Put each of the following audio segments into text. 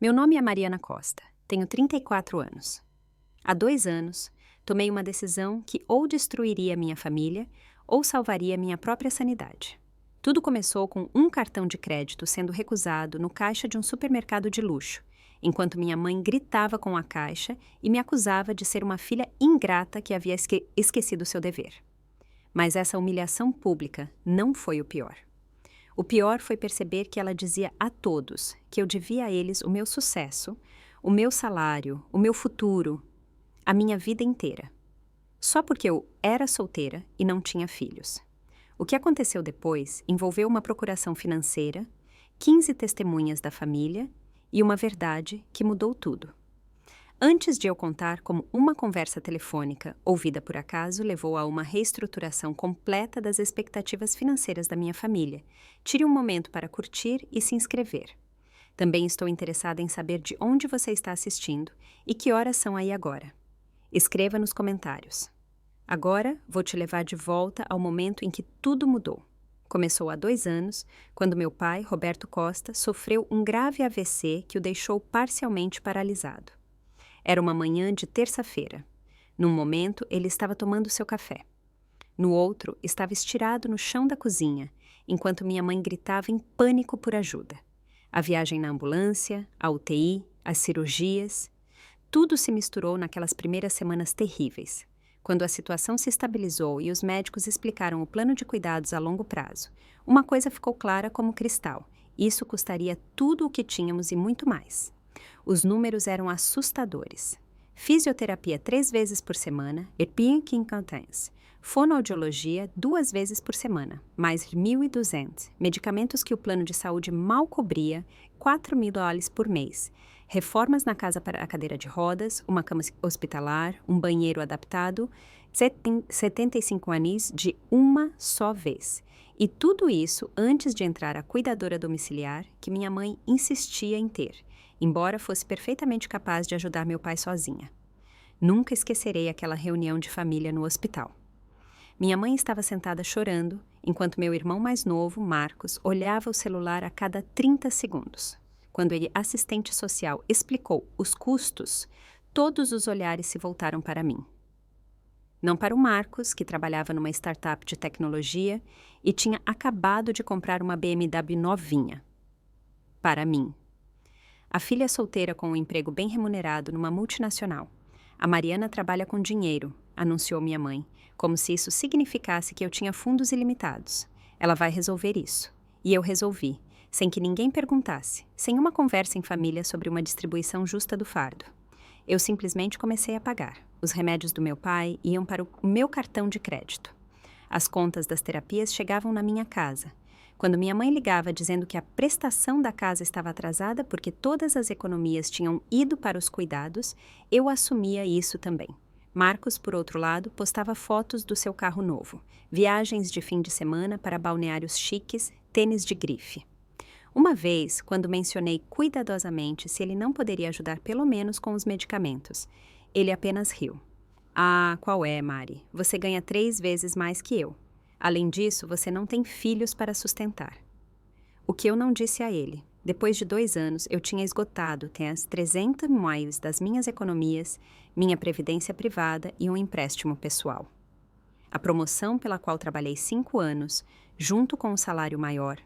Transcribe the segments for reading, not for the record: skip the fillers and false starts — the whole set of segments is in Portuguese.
Meu nome é Mariana Costa, tenho 34 anos. Há 2 anos, tomei uma decisão que ou destruiria minha família ou salvaria minha própria sanidade. Tudo começou com um cartão de crédito sendo recusado no caixa de um supermercado de luxo, enquanto minha mãe gritava com a caixa e me acusava de ser uma filha ingrata que havia esquecido seu dever. Mas essa humilhação pública não foi o pior. O pior foi perceber que ela dizia a todos que eu devia a eles o meu sucesso, o meu salário, o meu futuro, a minha vida inteira. Só porque eu era solteira e não tinha filhos. O que aconteceu depois envolveu uma procuração financeira, 15 testemunhas da família e uma verdade que mudou tudo. Antes de eu contar como uma conversa telefônica, ouvida por acaso, levou a uma reestruturação completa das expectativas financeiras da minha família, tire um momento para curtir e se inscrever. Também estou interessada em saber de onde você está assistindo e que horas são aí agora. Escreva nos comentários. Agora vou te levar de volta ao momento em que tudo mudou. Começou há 2 anos, quando meu pai, Roberto Costa, sofreu um grave AVC que o deixou parcialmente paralisado. Era uma manhã de terça-feira. Num momento, ele estava tomando seu café. No outro, estava estirado no chão da cozinha, enquanto minha mãe gritava em pânico por ajuda. A viagem na ambulância, a UTI, as cirurgias, tudo se misturou naquelas primeiras semanas terríveis. Quando a situação se estabilizou e os médicos explicaram o plano de cuidados a longo prazo, uma coisa ficou clara como cristal: isso custaria tudo o que tínhamos e muito mais. Os números eram assustadores. Fisioterapia 3 vezes por semana, Epinquim-Cantens. Fonoaudiologia 2 vezes por semana, mais 1.200. Medicamentos que o plano de saúde mal cobria, $4.000 por mês. Reformas na casa para a cadeira de rodas, uma cama hospitalar, um banheiro adaptado, 75 anis de uma só vez. E tudo isso antes de entrar a cuidadora domiciliar que minha mãe insistia em ter, embora fosse perfeitamente capaz de ajudar meu pai sozinha. Nunca esquecerei aquela reunião de família no hospital. Minha mãe estava sentada chorando, enquanto meu irmão mais novo, Marcos, olhava o celular a cada 30 segundos. Quando ele, assistente social, explicou os custos, todos os olhares se voltaram para mim. Não para o Marcos, que trabalhava numa startup de tecnologia e tinha acabado de comprar uma BMW novinha. Para mim. A filha solteira com um emprego bem remunerado numa multinacional. A Mariana trabalha com dinheiro, anunciou minha mãe, como se isso significasse que eu tinha fundos ilimitados. Ela vai resolver isso. E eu resolvi, sem que ninguém perguntasse, sem uma conversa em família sobre uma distribuição justa do fardo. Eu simplesmente comecei a pagar. Os remédios do meu pai iam para o meu cartão de crédito. As contas das terapias chegavam na minha casa. Quando minha mãe ligava dizendo que a prestação da casa estava atrasada porque todas as economias tinham ido para os cuidados, eu assumia isso também. Marcos, por outro lado, postava fotos do seu carro novo, viagens de fim de semana para balneários chiques, tênis de grife. Uma vez, quando mencionei cuidadosamente se ele não poderia ajudar pelo menos com os medicamentos, ele apenas riu. Ah, qual é, Mari? Você ganha 3 vezes mais que eu. Além disso, você não tem filhos para sustentar. O que eu não disse a ele. Depois de 2 anos, eu tinha esgotado até as 300 miles das minhas economias, minha previdência privada e um empréstimo pessoal. A promoção pela qual trabalhei 5 anos, junto com um salário maior.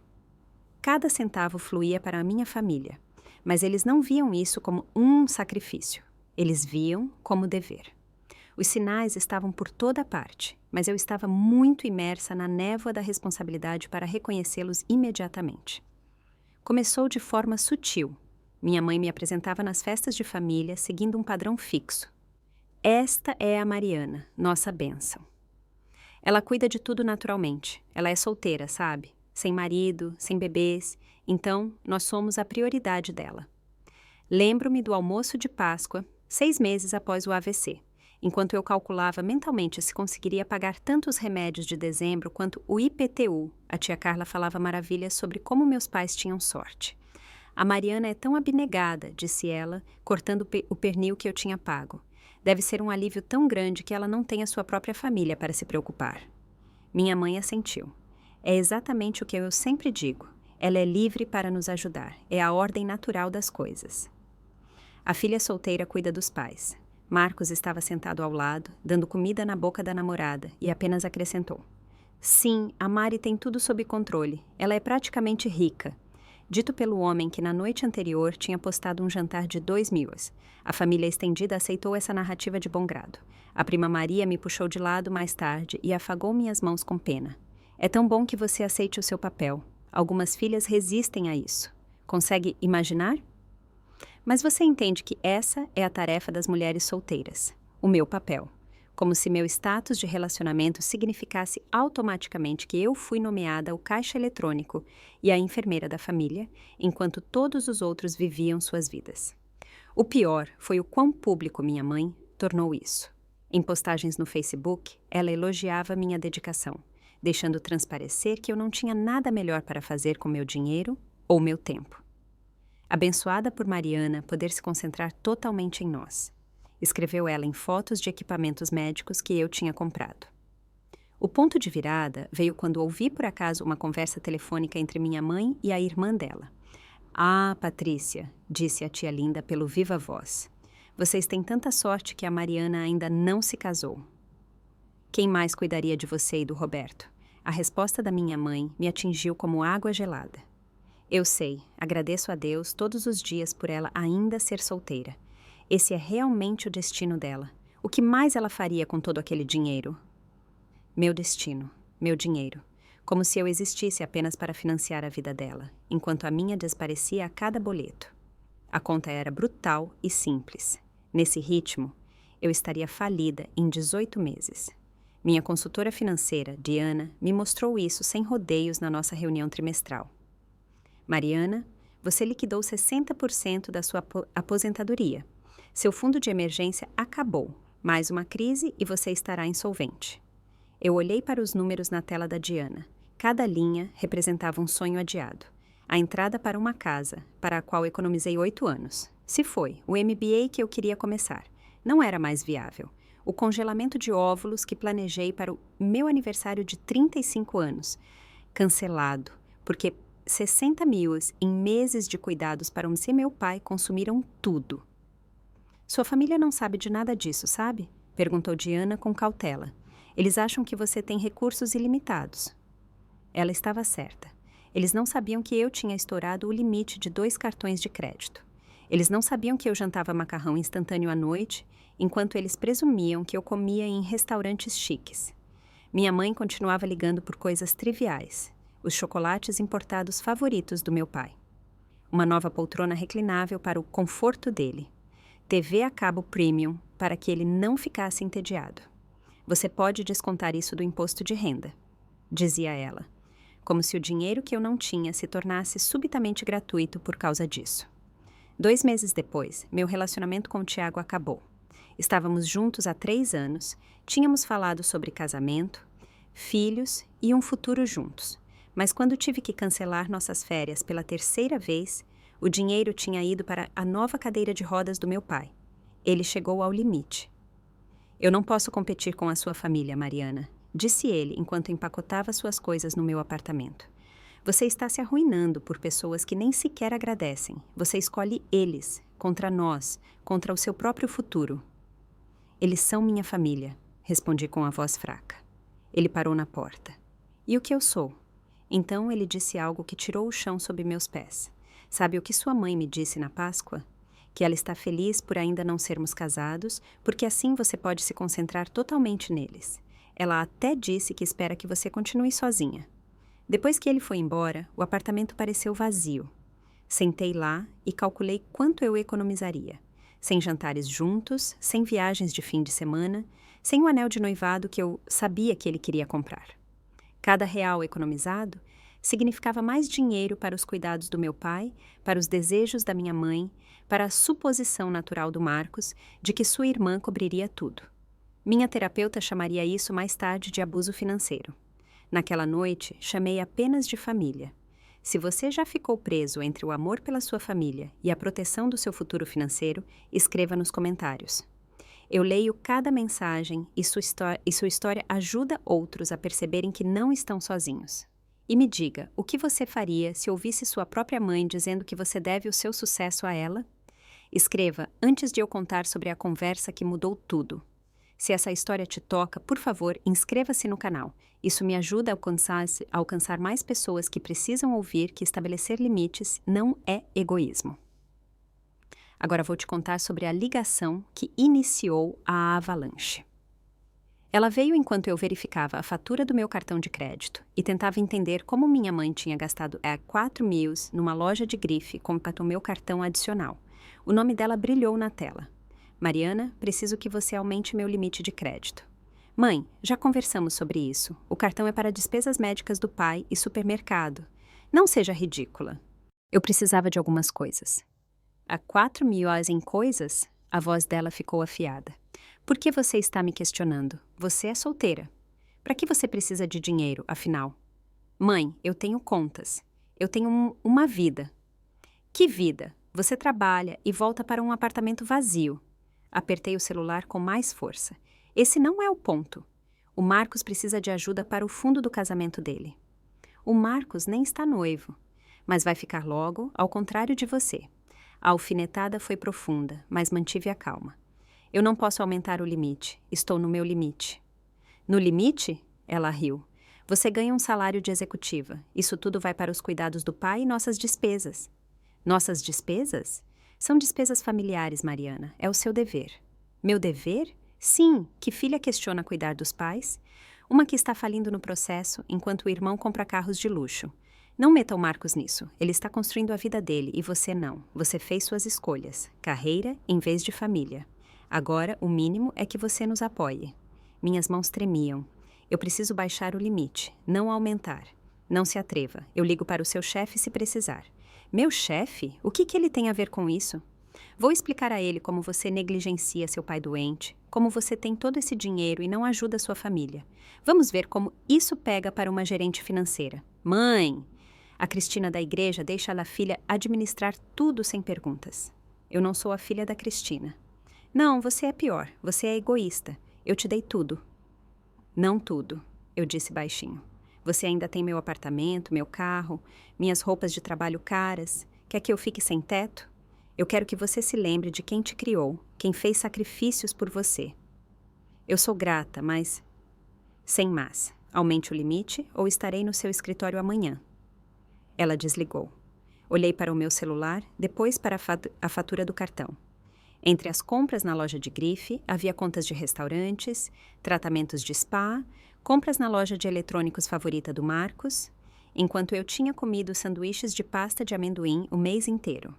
Cada centavo fluía para a minha família, mas eles não viam isso como um sacrifício. Eles viam como dever. Os sinais estavam por toda parte, mas eu estava muito imersa na névoa da responsabilidade para reconhecê-los imediatamente. Começou de forma sutil. Minha mãe me apresentava nas festas de família, seguindo um padrão fixo. Esta é a Mariana, nossa bênção. Ela cuida de tudo naturalmente. Ela é solteira, sabe? Sem marido, sem bebês. Então, nós somos a prioridade dela. Lembro-me do almoço de Páscoa, 6 meses após o AVC. Enquanto eu calculava mentalmente se conseguiria pagar tanto os remédios de dezembro quanto o IPTU, a tia Carla falava maravilhas sobre como meus pais tinham sorte. A Mariana é tão abnegada, disse ela, cortando o pernil que eu tinha pago. Deve ser um alívio tão grande que ela não tem a sua própria família para se preocupar. Minha mãe assentiu. É exatamente o que eu sempre digo. Ela é livre para nos ajudar. É a ordem natural das coisas. A filha solteira cuida dos pais. Marcos estava sentado ao lado, dando comida na boca da namorada, e apenas acrescentou: Sim, a Mari tem tudo sob controle. Ela é praticamente rica. Dito pelo homem que na noite anterior tinha postado um jantar de 2.000. A família estendida aceitou essa narrativa de bom grado. A prima Maria me puxou de lado mais tarde e afagou minhas mãos com pena. É tão bom que você aceite o seu papel. Algumas filhas resistem a isso. Consegue imaginar? Mas você entende que essa é a tarefa das mulheres solteiras. O meu papel. Como se meu status de relacionamento significasse automaticamente que eu fui nomeada o caixa eletrônico e a enfermeira da família, enquanto todos os outros viviam suas vidas. O pior foi o quão público minha mãe tornou isso. Em postagens no Facebook, ela elogiava minha dedicação, deixando transparecer que eu não tinha nada melhor para fazer com meu dinheiro ou meu tempo. Abençoada por Mariana poder se concentrar totalmente em nós, escreveu ela em fotos de equipamentos médicos que eu tinha comprado. O ponto de virada veio quando ouvi por acaso uma conversa telefônica entre minha mãe e a irmã dela. Ah, Patrícia, disse a tia Linda pelo viva voz. Vocês têm tanta sorte que a Mariana ainda não se casou. Quem mais cuidaria de você e do Roberto? A resposta da minha mãe me atingiu como água gelada. Eu sei, agradeço a Deus todos os dias por ela ainda ser solteira. Esse é realmente o destino dela. O que mais ela faria com todo aquele dinheiro? Meu destino, meu dinheiro. Como se eu existisse apenas para financiar a vida dela, enquanto a minha desaparecia a cada boleto. A conta era brutal e simples. Nesse ritmo, eu estaria falida em 18 meses. Minha consultora financeira, Diana, me mostrou isso sem rodeios na nossa reunião trimestral. Mariana, você liquidou 60% da sua aposentadoria. Seu fundo de emergência acabou. Mais uma crise e você estará insolvente. Eu olhei para os números na tela da Diana. Cada linha representava um sonho adiado. A entrada para uma casa, para a qual economizei 8 anos. Se foi, o MBA que eu queria começar. Não era mais viável. O congelamento de óvulos que planejei para o meu aniversário de 35 anos. Cancelado, porque 60 mil em meses de cuidados para onde meu pai consumiram tudo. Sua família não sabe de nada disso, sabe? Perguntou Diana com cautela. Eles acham que você tem recursos ilimitados. Ela estava certa. Eles não sabiam que eu tinha estourado o limite de 2 cartões de crédito. Eles não sabiam que eu jantava macarrão instantâneo à noite, enquanto eles presumiam que eu comia em restaurantes chiques. Minha mãe continuava ligando por coisas triviais. Os chocolates importados favoritos do meu pai. Uma nova poltrona reclinável para o conforto dele. TV a cabo premium para que ele não ficasse entediado. Você pode descontar isso do imposto de renda, dizia ela, como se o dinheiro que eu não tinha se tornasse subitamente gratuito por causa disso. 2 meses depois, meu relacionamento com o Tiago acabou. Estávamos juntos há 3 anos, tínhamos falado sobre casamento, filhos e um futuro juntos. Mas quando tive que cancelar nossas férias pela 3ª vez, o dinheiro tinha ido para a nova cadeira de rodas do meu pai. Ele chegou ao limite. Eu não posso competir com a sua família, Mariana, disse ele enquanto empacotava suas coisas no meu apartamento. Você está se arruinando por pessoas que nem sequer agradecem. Você escolhe eles, contra nós, contra o seu próprio futuro. Eles são minha família, respondi com a voz fraca. Ele parou na porta. E o que eu sou? Então ele disse algo que tirou o chão sob meus pés. Sabe o que sua mãe me disse na Páscoa? Que ela está feliz por ainda não sermos casados, porque assim você pode se concentrar totalmente neles. Ela até disse que espera que você continue sozinha. Depois que ele foi embora, o apartamento pareceu vazio. Sentei lá e calculei quanto eu economizaria. Sem jantares juntos, sem viagens de fim de semana, sem o anel de noivado que eu sabia que ele queria comprar. Cada real economizado significava mais dinheiro para os cuidados do meu pai, para os desejos da minha mãe, para a suposição natural do Marcos de que sua irmã cobriria tudo. Minha terapeuta chamaria isso mais tarde de abuso financeiro. Naquela noite, chamei apenas de família. Se você já ficou preso entre o amor pela sua família e a proteção do seu futuro financeiro, escreva nos comentários. Eu leio cada mensagem e sua história ajuda outros a perceberem que não estão sozinhos. E me diga, o que você faria se ouvisse sua própria mãe dizendo que você deve o seu sucesso a ela? Escreva antes de eu contar sobre a conversa que mudou tudo. Se essa história te toca, por favor, inscreva-se no canal. Isso me ajuda a alcançar mais pessoas que precisam ouvir que estabelecer limites não é egoísmo. Agora vou te contar sobre a ligação que iniciou a avalanche. Ela veio enquanto eu verificava a fatura do meu cartão de crédito e tentava entender como minha mãe tinha gastado 4.000 numa loja de grife com o meu cartão adicional. O nome dela brilhou na tela. Mariana, preciso que você aumente meu limite de crédito. Mãe, já conversamos sobre isso. O cartão é para despesas médicas do pai e supermercado. Não seja ridícula. Eu precisava de algumas coisas. A 4.000 em coisas? A voz dela ficou afiada. Por que você está me questionando? Você é solteira. Para que você precisa de dinheiro, afinal? Mãe, eu tenho contas. Eu tenho uma vida. Que vida? Você trabalha e volta para um apartamento vazio. Apertei o celular com mais força. Esse não é o ponto. O Marcos precisa de ajuda para o fundo do casamento dele. O Marcos nem está noivo, mas vai ficar logo, ao contrário de você. A alfinetada foi profunda, mas mantive a calma. Eu não posso aumentar o limite. Estou no meu limite. No limite? Ela riu. Você ganha um salário de executiva. Isso tudo vai para os cuidados do pai e nossas despesas. Nossas despesas? São despesas familiares, Mariana. É o seu dever. Meu dever? Sim, que filha questiona cuidar dos pais? Uma que está falindo no processo, enquanto o irmão compra carros de luxo. Não meta o Marcos nisso. Ele está construindo a vida dele e você não. Você fez suas escolhas. Carreira em vez de família. Agora, o mínimo é que você nos apoie. Minhas mãos tremiam. Eu preciso baixar o limite, não aumentar. Não se atreva. Eu ligo para o seu chefe se precisar. Meu chefe? O que ele tem a ver com isso? Vou explicar a ele como você negligencia seu pai doente, como você tem todo esse dinheiro e não ajuda sua família. Vamos ver como isso pega para uma gerente financeira. Mãe! A Cristina da igreja deixa a filha administrar tudo sem perguntas. Eu não sou a filha da Cristina. Não, você é pior. Você é egoísta. Eu te dei tudo. Não tudo, eu disse baixinho. Você ainda tem meu apartamento, meu carro, minhas roupas de trabalho caras. Quer que eu fique sem teto? Eu quero que você se lembre de quem te criou, quem fez sacrifícios por você. Eu sou grata, mas... Sem mais. Aumente o limite ou estarei no seu escritório amanhã. Ela desligou. Olhei para o meu celular, depois para a fatura do cartão. Entre as compras na loja de grife, havia contas de restaurantes, tratamentos de spa, compras na loja de eletrônicos favorita do Marcos, enquanto eu tinha comido sanduíches de pasta de amendoim o mês inteiro.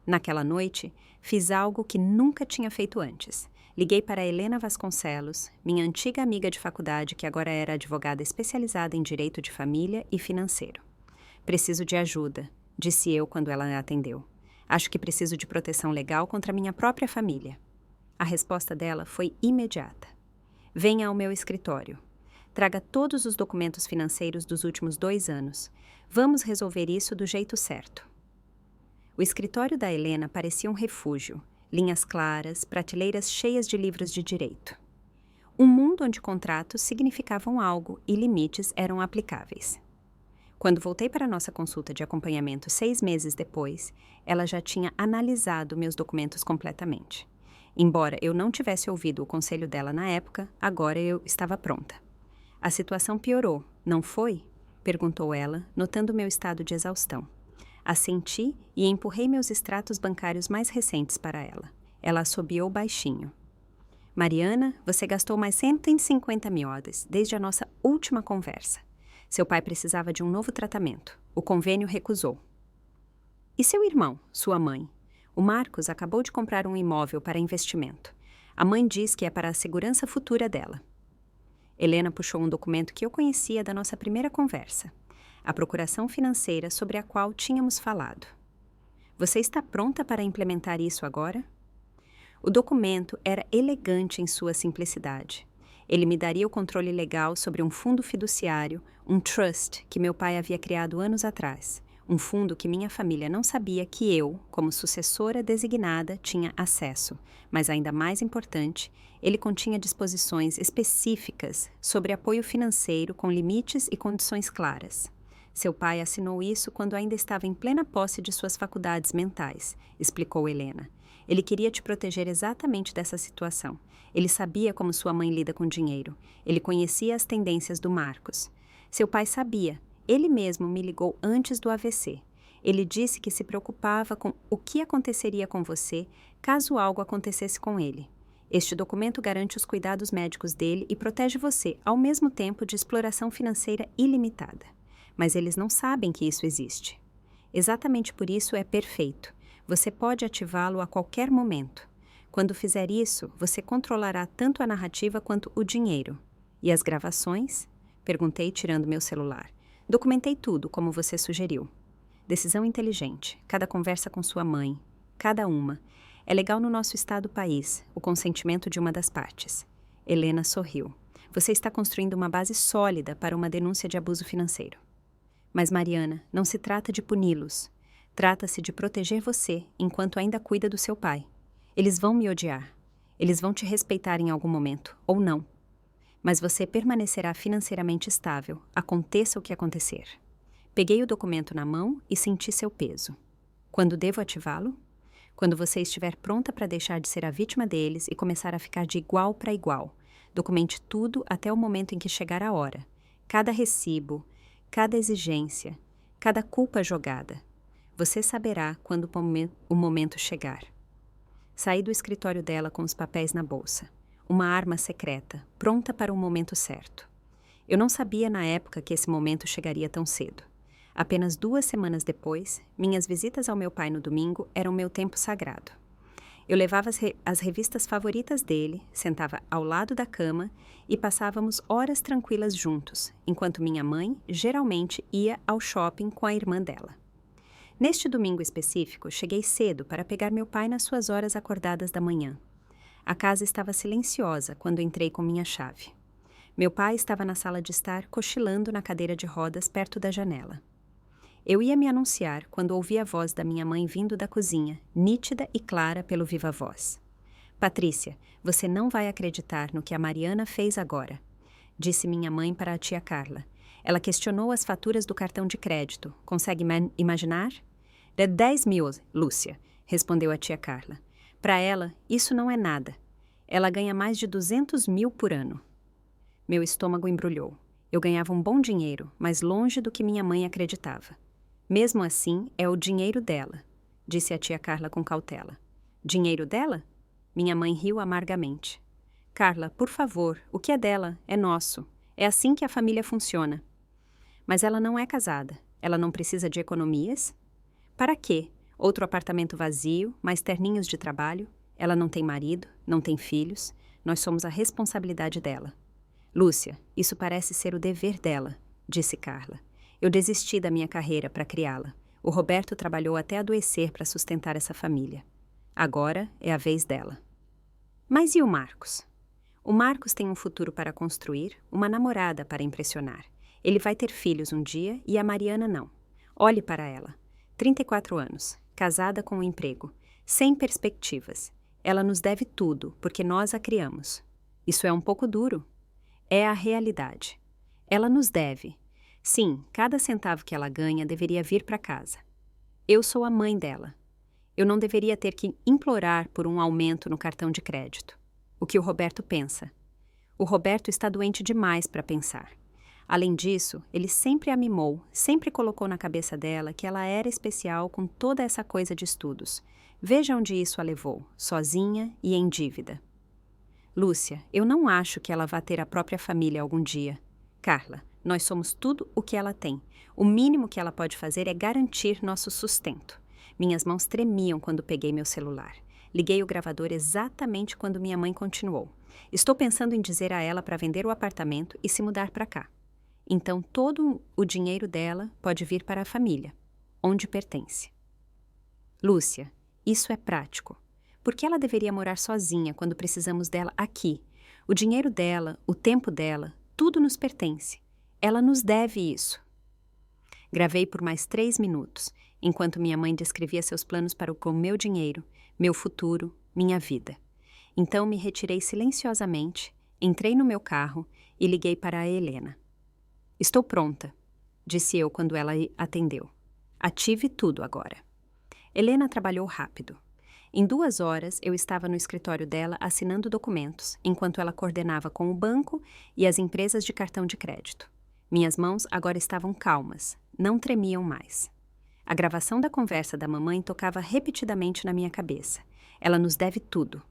Naquela noite, fiz algo que nunca tinha feito antes. Liguei para Helena Vasconcelos, minha antiga amiga de faculdade que agora era advogada especializada em direito de família e financeiro. Preciso de ajuda, disse eu quando ela atendeu. Acho que preciso de proteção legal contra minha própria família. A resposta dela foi imediata. Venha ao meu escritório. Traga todos os documentos financeiros dos últimos 2 anos. Vamos resolver isso do jeito certo. O escritório da Helena parecia um refúgio. Linhas claras, prateleiras cheias de livros de direito. Um mundo onde contratos significavam algo e limites eram aplicáveis. Quando voltei para nossa consulta de acompanhamento 6 meses depois, ela já tinha analisado meus documentos completamente. Embora eu não tivesse ouvido o conselho dela na época, agora eu estava pronta. A situação piorou, não foi? Perguntou ela, notando meu estado de exaustão. Assenti e empurrei meus extratos bancários mais recentes para ela. Ela assobiou baixinho. Mariana, você gastou mais 150 mil desde a nossa última conversa. Seu pai precisava de um novo tratamento. O convênio recusou. E seu irmão, sua mãe? O Marcos acabou de comprar um imóvel para investimento. A mãe diz que é para a segurança futura dela. Helena puxou um documento que eu conhecia da nossa primeira conversa. A procuração financeira sobre a qual tínhamos falado. Você está pronta para implementar isso agora? O documento era elegante em sua simplicidade. Ele me daria o controle legal sobre um fundo fiduciário, um trust que meu pai havia criado anos atrás. Um fundo que minha família não sabia que eu, como sucessora designada, tinha acesso. Mas ainda mais importante, ele continha disposições específicas sobre apoio financeiro com limites e condições claras. Seu pai assinou isso quando ainda estava em plena posse de suas faculdades mentais, explicou Helena. Ele queria te proteger exatamente dessa situação. Ele sabia como sua mãe lida com dinheiro. Ele conhecia as tendências do Marcos. Seu pai sabia. Ele mesmo me ligou antes do AVC. Ele disse que se preocupava com o que aconteceria com você caso algo acontecesse com ele. Este documento garante os cuidados médicos dele e protege você, ao mesmo tempo, de exploração financeira ilimitada. Mas eles não sabem que isso existe. Exatamente por isso é perfeito. Você pode ativá-lo a qualquer momento. Quando fizer isso, você controlará tanto a narrativa quanto o dinheiro. E as gravações? Perguntei, tirando meu celular. Documentei tudo, como você sugeriu. Decisão inteligente. Cada conversa com sua mãe. Cada uma. É legal no nosso estado-país, o consentimento de uma das partes. Helena sorriu. Você está construindo uma base sólida para uma denúncia de abuso financeiro. Mas, Mariana, não se trata de puni-los. Trata-se de proteger você enquanto ainda cuida do seu pai. Eles vão me odiar. Eles vão te respeitar em algum momento, ou não. Mas você permanecerá financeiramente estável, aconteça o que acontecer. Peguei o documento na mão e senti seu peso. Quando devo ativá-lo? Quando você estiver pronta para deixar de ser a vítima deles e começar a ficar de igual para igual. Documente tudo até o momento em que chegar a hora. Cada recibo, cada exigência, cada culpa jogada. Você saberá quando o momento chegar. Saí do escritório dela com os papéis na bolsa. Uma arma secreta, pronta para o momento certo. Eu não sabia na época que esse momento chegaria tão cedo. Apenas 2 semanas depois, minhas visitas ao meu pai no domingo eram meu tempo sagrado. Eu levava as revistas favoritas dele, sentava ao lado da cama e passávamos horas tranquilas juntos, enquanto minha mãe geralmente ia ao shopping com a irmã dela. Neste domingo específico, cheguei cedo para pegar meu pai nas suas horas acordadas da manhã. A casa estava silenciosa quando entrei com minha chave. Meu pai estava na sala de estar, cochilando na cadeira de rodas perto da janela. Eu ia me anunciar quando ouvi a voz da minha mãe vindo da cozinha, nítida e clara pelo viva-voz. Patrícia, você não vai acreditar no que a Mariana fez agora, disse minha mãe para a tia Carla. Ela questionou as faturas do cartão de crédito. Consegue imaginar? É 10 mil, Lúcia, respondeu a tia Carla. Para ela, isso não é nada. Ela ganha mais de 200 mil por ano. Meu estômago embrulhou. Eu ganhava um bom dinheiro, mas longe do que minha mãe acreditava. Mesmo assim, é o dinheiro dela, disse a tia Carla com cautela. Dinheiro dela? Minha mãe riu amargamente. Carla, por favor, o que é dela é nosso. É assim que a família funciona. Mas ela não é casada. Ela não precisa de economias? Para quê? Outro apartamento vazio, mais terninhos de trabalho? Ela não tem marido, não tem filhos. Nós somos a responsabilidade dela. Lúcia, isso parece ser o dever dela, disse Carla. Eu desisti da minha carreira para criá-la. O Roberto trabalhou até adoecer para sustentar essa família. Agora é a vez dela. Mas e o Marcos? O Marcos tem um futuro para construir, uma namorada para impressionar. Ele vai ter filhos um dia e a Mariana não. Olhe para ela. 34 anos, casada com um emprego, sem perspectivas. Ela nos deve tudo, porque nós a criamos. Isso é um pouco duro. É a realidade. Ela nos deve. Sim, cada centavo que ela ganha deveria vir para casa. Eu sou a mãe dela. Eu não deveria ter que implorar por um aumento no cartão de crédito. O que o Roberto pensa? O Roberto está doente demais para pensar. Além disso, ele sempre a mimou, sempre colocou na cabeça dela que ela era especial com toda essa coisa de estudos. Veja onde isso a levou, sozinha e em dívida. Lúcia, eu não acho que ela vá ter a própria família algum dia. Carla, nós somos tudo o que ela tem. O mínimo que ela pode fazer é garantir nosso sustento. Minhas mãos tremiam quando peguei meu celular. Liguei o gravador exatamente quando minha mãe continuou. Estou pensando em dizer a ela para vender o apartamento e se mudar para cá. Então todo o dinheiro dela pode vir para a família, onde pertence. Lúcia, isso é prático. Por que ela deveria morar sozinha quando precisamos dela aqui? O dinheiro dela, o tempo dela, tudo nos pertence. Ela nos deve isso. Gravei por mais 3 minutos, enquanto minha mãe descrevia seus planos para o meu dinheiro, meu futuro, minha vida. Então me retirei silenciosamente, entrei no meu carro e liguei para a Helena. Estou pronta, disse eu quando ela atendeu. Ative tudo agora. Helena trabalhou rápido. Em 2 horas, eu estava no escritório dela assinando documentos, enquanto ela coordenava com o banco e as empresas de cartão de crédito. Minhas mãos agora estavam calmas, não tremiam mais. A gravação da conversa da mamãe tocava repetidamente na minha cabeça. Ela nos deve tudo.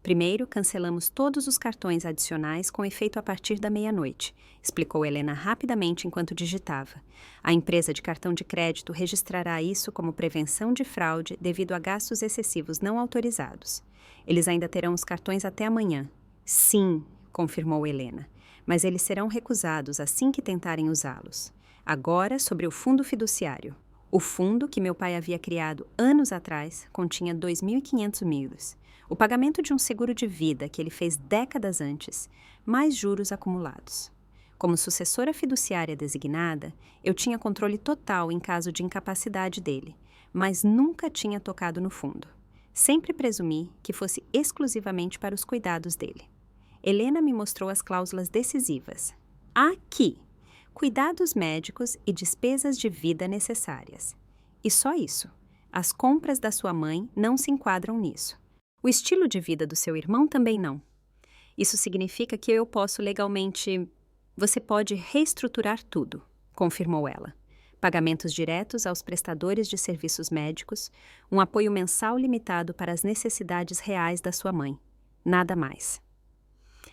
Primeiro, cancelamos todos os cartões adicionais com efeito a partir da meia-noite, explicou Helena rapidamente enquanto digitava. A empresa de cartão de crédito registrará isso como prevenção de fraude devido a gastos excessivos não autorizados. Eles ainda terão os cartões até amanhã. Sim, confirmou Helena, mas eles serão recusados assim que tentarem usá-los. Agora, sobre o fundo fiduciário. O fundo que meu pai havia criado anos atrás continha 2.500 milhas. O pagamento de um seguro de vida que ele fez décadas antes, mais juros acumulados. Como sucessora fiduciária designada, eu tinha controle total em caso de incapacidade dele, mas nunca tinha tocado no fundo. Sempre presumi que fosse exclusivamente para os cuidados dele. Helena me mostrou as cláusulas decisivas. Aqui! Cuidados médicos e despesas de vida necessárias. E só isso. As compras da sua mãe não se enquadram nisso. O estilo de vida do seu irmão também não. Isso significa que eu posso legalmente... Você pode reestruturar tudo, confirmou ela. Pagamentos diretos aos prestadores de serviços médicos, um apoio mensal limitado para as necessidades reais da sua mãe. Nada mais.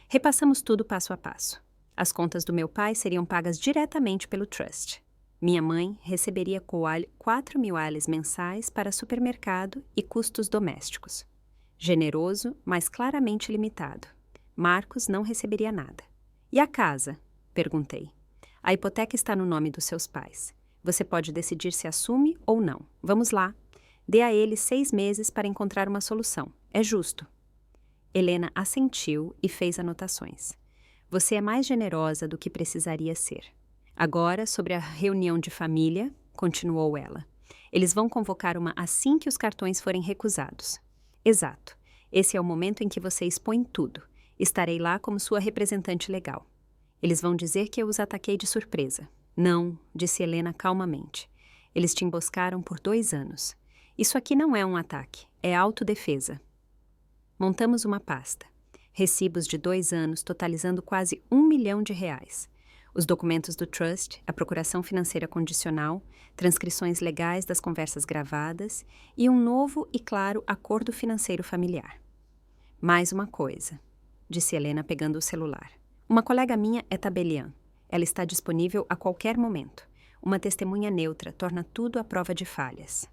Repassamos tudo passo a passo. As contas do meu pai seriam pagas diretamente pelo Trust. Minha mãe receberia 4.000 ALEs mensais para supermercado e custos domésticos. Generoso, mas claramente limitado. Marcos não receberia nada. E a casa? Perguntei. A hipoteca está no nome dos seus pais. Você pode decidir se assume ou não. Vamos lá. Dê a eles 6 meses para encontrar uma solução. É justo. Helena assentiu e fez anotações. Você é mais generosa do que precisaria ser. Agora, sobre a reunião de família, continuou ela. Eles vão convocar uma assim que os cartões forem recusados. Exato. Esse é o momento em que você expõe tudo. Estarei lá como sua representante legal. Eles vão dizer que eu os ataquei de surpresa. Não, disse Helena calmamente. Eles te emboscaram por 2 anos. Isso aqui não é um ataque, é autodefesa. Montamos uma pasta. Recibos de 2 anos totalizando quase R$1 milhão. Os documentos do Trust, a procuração financeira condicional, transcrições legais das conversas gravadas e um novo e claro acordo financeiro familiar. Mais uma coisa, disse Helena pegando o celular. Uma colega minha é tabeliã. Ela está disponível a qualquer momento. Uma testemunha neutra torna tudo à prova de falhas.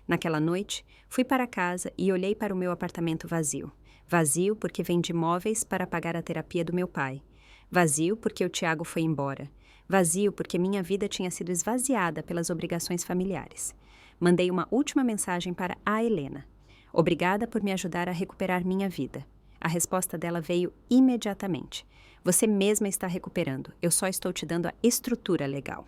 Naquela noite, fui para casa e olhei para o meu apartamento vazio. Vazio porque vendi móveis para pagar a terapia do meu pai. Vazio porque o Tiago foi embora. Vazio porque minha vida tinha sido esvaziada pelas obrigações familiares. Mandei uma última mensagem para a Helena. Obrigada por me ajudar a recuperar minha vida. A resposta dela veio imediatamente. Você mesma está recuperando. Eu só estou te dando a estrutura legal.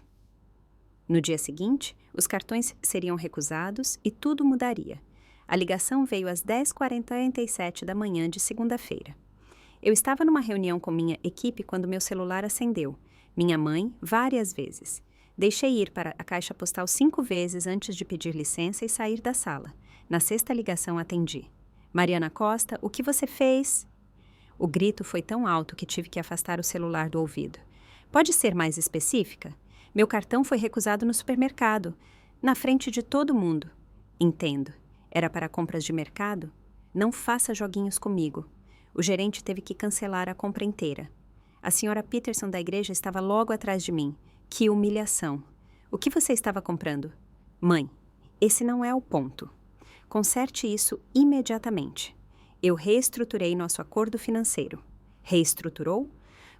No dia seguinte, os cartões seriam recusados e tudo mudaria. A ligação veio às 10h47 da manhã de segunda-feira. Eu estava numa reunião com minha equipe quando meu celular acendeu. Minha mãe, várias vezes. Deixei ir para a caixa postal 5 vezes antes de pedir licença e sair da sala. Na 6ª ligação atendi. Mariana Costa, o que você fez? O grito foi tão alto que tive que afastar o celular do ouvido. Pode ser mais específica? Meu cartão foi recusado no supermercado, na frente de todo mundo. Entendo. Era para compras de mercado? Não faça joguinhos comigo. O gerente teve que cancelar a compra inteira. A senhora Peterson da igreja estava logo atrás de mim. Que humilhação. O que você estava comprando? Mãe, esse não é o ponto. Conserte isso imediatamente. Eu reestruturei nosso acordo financeiro. Reestruturou?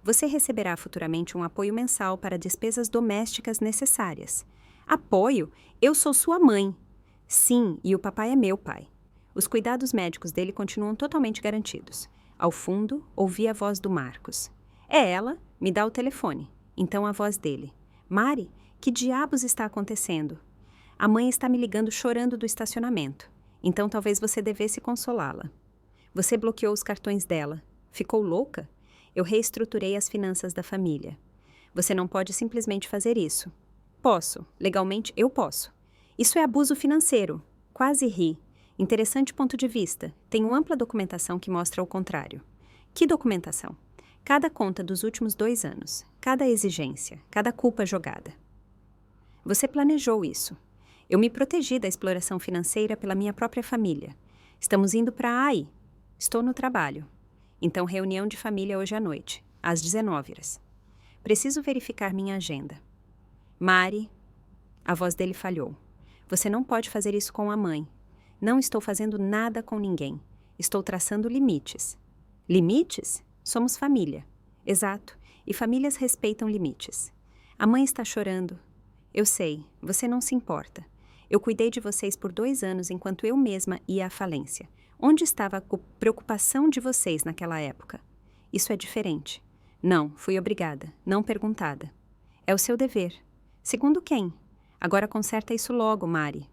Você receberá futuramente um apoio mensal para despesas domésticas necessárias. Apoio? Eu sou sua mãe. Sim, e o papai é meu pai. Os cuidados médicos dele continuam totalmente garantidos. Ao fundo, ouvi a voz do Marcos. É ela? Me dá o telefone. Então a voz dele. Mari, que diabos está acontecendo? A mãe está me ligando chorando do estacionamento. Então talvez você devesse consolá-la. Você bloqueou os cartões dela. Ficou louca? Eu reestruturei as finanças da família. Você não pode simplesmente fazer isso. Posso. Legalmente, eu posso. Isso é abuso financeiro. Quase ri. Interessante ponto de vista. Tenho ampla documentação que mostra o contrário. Que documentação? Cada conta dos últimos 2 anos, cada exigência, cada culpa jogada. Você planejou isso. Eu me protegi da exploração financeira pela minha própria família. Estamos indo para a AI. Estou no trabalho. Então, reunião de família hoje à noite, às 19 horas. Preciso verificar minha agenda. Mari, a voz dele falhou. Você não pode fazer isso com a mãe. Não estou fazendo nada com ninguém. Estou traçando limites. Limites? Somos família. Exato. E famílias respeitam limites. A mãe está chorando. Eu sei, você não se importa. Eu cuidei de vocês por 2 anos enquanto eu mesma ia à falência. Onde estava a preocupação de vocês naquela época? Isso é diferente. Não, fui obrigada, não perguntada. É o seu dever. Segundo quem? Agora conserta isso logo, Mari.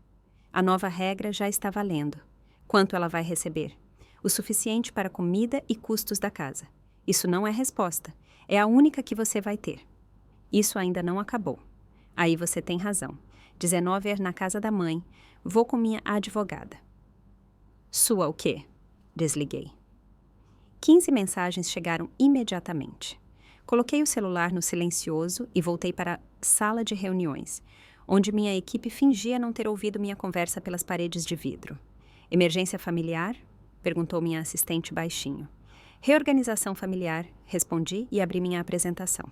A nova regra já está valendo. Quanto ela vai receber? O suficiente para comida e custos da casa. Isso não é resposta. É a única que você vai ter. Isso ainda não acabou. Aí você tem razão. 19 é na casa da mãe. Vou com minha advogada. Sua o quê? Desliguei. 15 mensagens chegaram imediatamente. Coloquei o celular no silencioso e voltei para a sala de reuniões, onde minha equipe fingia não ter ouvido minha conversa pelas paredes de vidro. Emergência familiar? Perguntou minha assistente baixinho. Reorganização familiar, respondi e abri minha apresentação.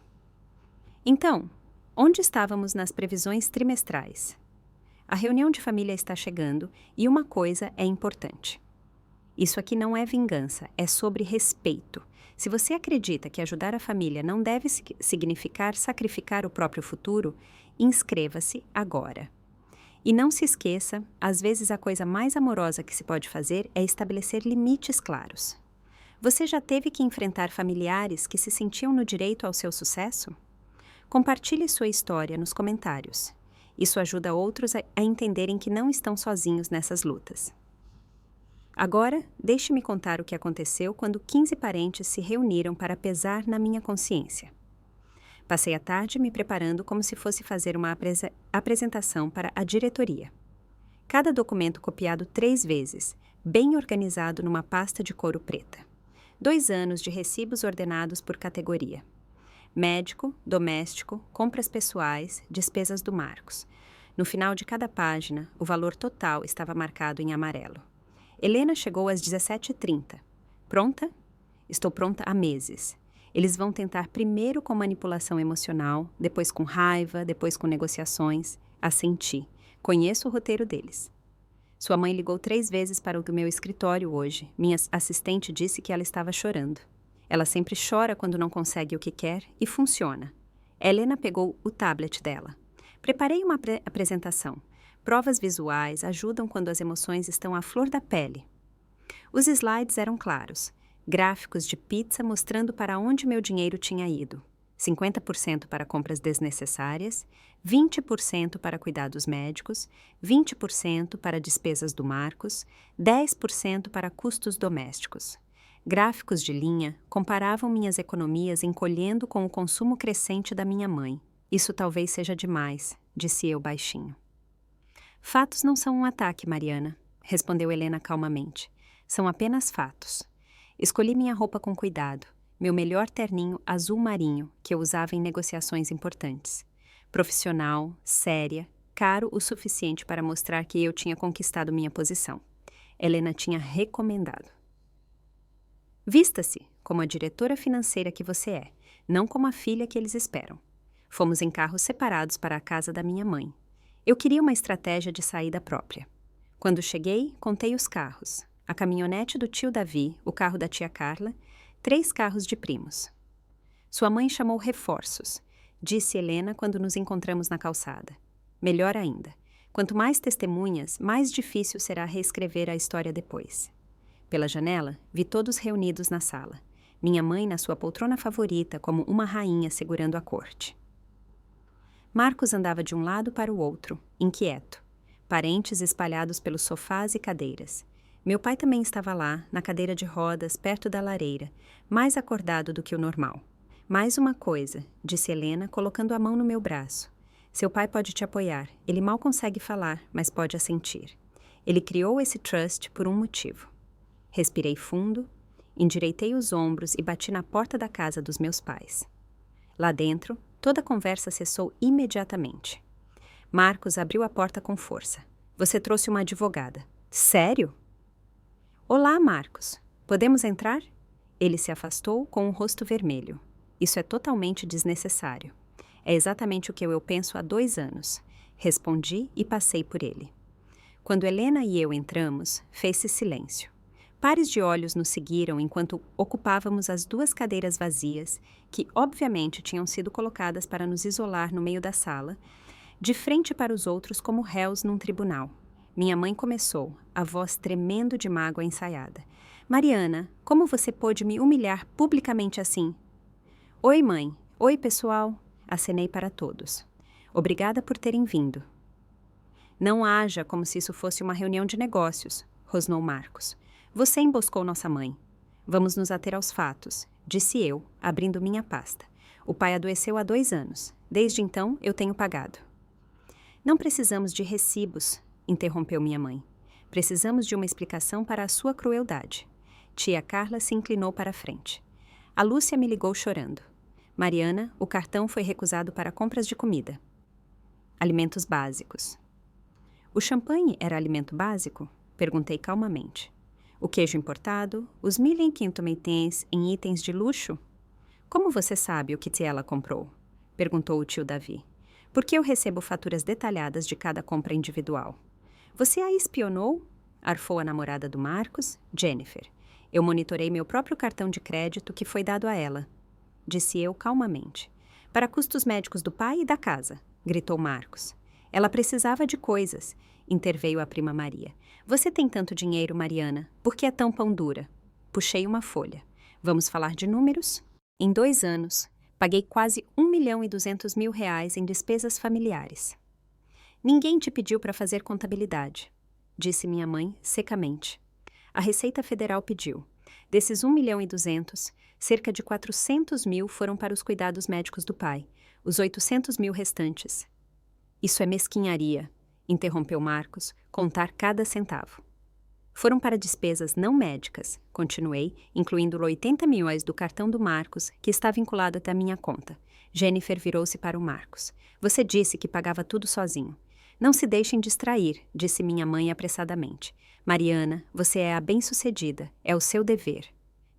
Então, onde estávamos nas previsões trimestrais? A reunião de família está chegando e uma coisa é importante. Isso aqui não é vingança, é sobre respeito. Se você acredita que ajudar a família não deve significar sacrificar o próprio futuro, inscreva-se agora. E não se esqueça, às vezes a coisa mais amorosa que se pode fazer é estabelecer limites claros. Você já teve que enfrentar familiares que se sentiam no direito ao seu sucesso? Compartilhe sua história nos comentários. Isso ajuda outros a entenderem que não estão sozinhos nessas lutas. Agora, deixe-me contar o que aconteceu quando 15 parentes se reuniram para pesar na minha consciência. Passei a tarde me preparando como se fosse fazer uma apresentação para a diretoria. Cada documento copiado 3 vezes, bem organizado numa pasta de couro preta. 2 anos de recibos ordenados por categoria. Médico, doméstico, compras pessoais, despesas do Marcos. No final de cada página, o valor total estava marcado em amarelo. Helena chegou às 17h30. Pronta? Estou pronta há meses. Eles vão tentar primeiro com manipulação emocional, depois com raiva, depois com negociações. Assenti. Conheço o roteiro deles. Sua mãe ligou 3 vezes para o meu escritório hoje. Minha assistente disse que ela estava chorando. Ela sempre chora quando não consegue o que quer e funciona. Helena pegou o tablet dela. Preparei uma apresentação. Provas visuais ajudam quando as emoções estão à flor da pele. Os slides eram claros. Gráficos de pizza mostrando para onde meu dinheiro tinha ido. 50% para compras desnecessárias, 20% para cuidados médicos, 20% para despesas do Marcos, 10% para custos domésticos. Gráficos de linha comparavam minhas economias encolhendo com o consumo crescente da minha mãe. Isso talvez seja demais, disse eu baixinho. Fatos não são um ataque, Mariana, respondeu Helena calmamente. São apenas fatos. Escolhi minha roupa com cuidado, meu melhor terninho azul marinho, que eu usava em negociações importantes. Profissional, séria, caro o suficiente para mostrar que eu tinha conquistado minha posição. Helena tinha recomendado. Vista-se como a diretora financeira que você é, não como a filha que eles esperam. Fomos em carros separados para a casa da minha mãe. Eu queria uma estratégia de saída própria. Quando cheguei, contei os carros. A caminhonete do tio Davi, o carro da tia Carla, 3 carros de primos. Sua mãe chamou reforços, disse Helena quando nos encontramos na calçada. Melhor ainda, quanto mais testemunhas, mais difícil será reescrever a história depois. Pela janela, vi todos reunidos na sala. Minha mãe na sua poltrona favorita, como uma rainha segurando a corte. Marcos andava de um lado para o outro, inquieto. Parentes espalhados pelos sofás e cadeiras. Meu pai também estava lá, na cadeira de rodas, perto da lareira, mais acordado do que o normal. Mais uma coisa, disse Helena, colocando a mão no meu braço. Seu pai pode te apoiar. Ele mal consegue falar, mas pode assentir. Ele criou esse trust por um motivo. Respirei fundo, endireitei os ombros e bati na porta da casa dos meus pais. Lá dentro, toda a conversa cessou imediatamente. Marcos abriu a porta com força. Você trouxe uma advogada. Sério? Olá, Marcos. Podemos entrar? Ele se afastou com o rosto vermelho. Isso é totalmente desnecessário. É exatamente o que eu penso há 2 anos. Respondi e passei por ele. Quando Helena e eu entramos, fez-se silêncio. Pares de olhos nos seguiram enquanto ocupávamos as 2 cadeiras vazias, que obviamente tinham sido colocadas para nos isolar no meio da sala, de frente para os outros como réus num tribunal. Minha mãe começou, a voz tremendo de mágoa ensaiada. Mariana, como você pôde me humilhar publicamente assim? Oi, mãe. Oi, pessoal. Acenei para todos. Obrigada por terem vindo. Não haja como se isso fosse uma reunião de negócios, rosnou Marcos. Você emboscou nossa mãe. Vamos nos ater aos fatos, disse eu, abrindo minha pasta. O pai adoeceu há 2 anos. Desde então, eu tenho pagado. Não precisamos de recibos, interrompeu minha mãe. Precisamos de uma explicação para a sua crueldade. Tia Carla se inclinou para a frente. A Lúcia me ligou chorando. Mariana, o cartão foi recusado para compras de comida. Alimentos básicos. O champanhe era alimento básico? Perguntei calmamente. O queijo importado, os 1.500 meitens em itens de luxo? Como você sabe o que ela comprou? Perguntou o tio Davi. Porque eu recebo faturas detalhadas de cada compra individual. Você a espionou? Arfou a namorada do Marcos, Jennifer. Eu monitorei meu próprio cartão de crédito que foi dado a ela. Disse eu calmamente. Para custos médicos do pai e da casa, gritou Marcos. Ela precisava de coisas, interveio a prima Maria. Você tem tanto dinheiro, Mariana, por que é tão pão dura? Puxei uma folha. Vamos falar de números? Em 2 anos, paguei quase R$1.200.000 em despesas familiares. Ninguém te pediu para fazer contabilidade, disse minha mãe secamente. A Receita Federal pediu. Desses 1.200.000, cerca de 400.000 foram para os cuidados médicos do pai, os 800.000 restantes. Isso é mesquinharia, interrompeu Marcos, contar cada centavo. Foram para despesas não médicas, continuei, incluindo os 80.000 do cartão do Marcos, que está vinculado até a minha conta. Jennifer virou-se para o Marcos. Você disse que pagava tudo sozinho. Não se deixem distrair, disse minha mãe apressadamente. Mariana, você é a bem-sucedida, é o seu dever.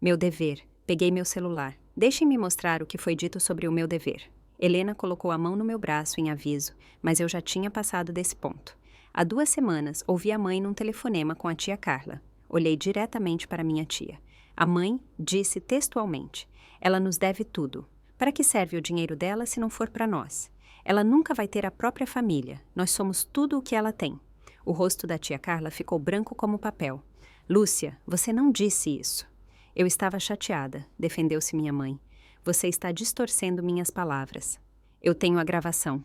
Meu dever. Peguei meu celular. Deixem-me mostrar o que foi dito sobre o meu dever. Helena colocou a mão no meu braço em aviso, mas eu já tinha passado desse ponto. Há 2 semanas, ouvi a mãe num telefonema com a tia Carla. Olhei diretamente para minha tia. A mãe disse textualmente, ela nos deve tudo. Para que serve o dinheiro dela se não for para nós? Ela nunca vai ter a própria família. Nós somos tudo o que ela tem. O rosto da tia Carla ficou branco como papel. Lúcia, você não disse isso. Eu estava chateada, defendeu-se minha mãe. Você está distorcendo minhas palavras. Eu tenho a gravação.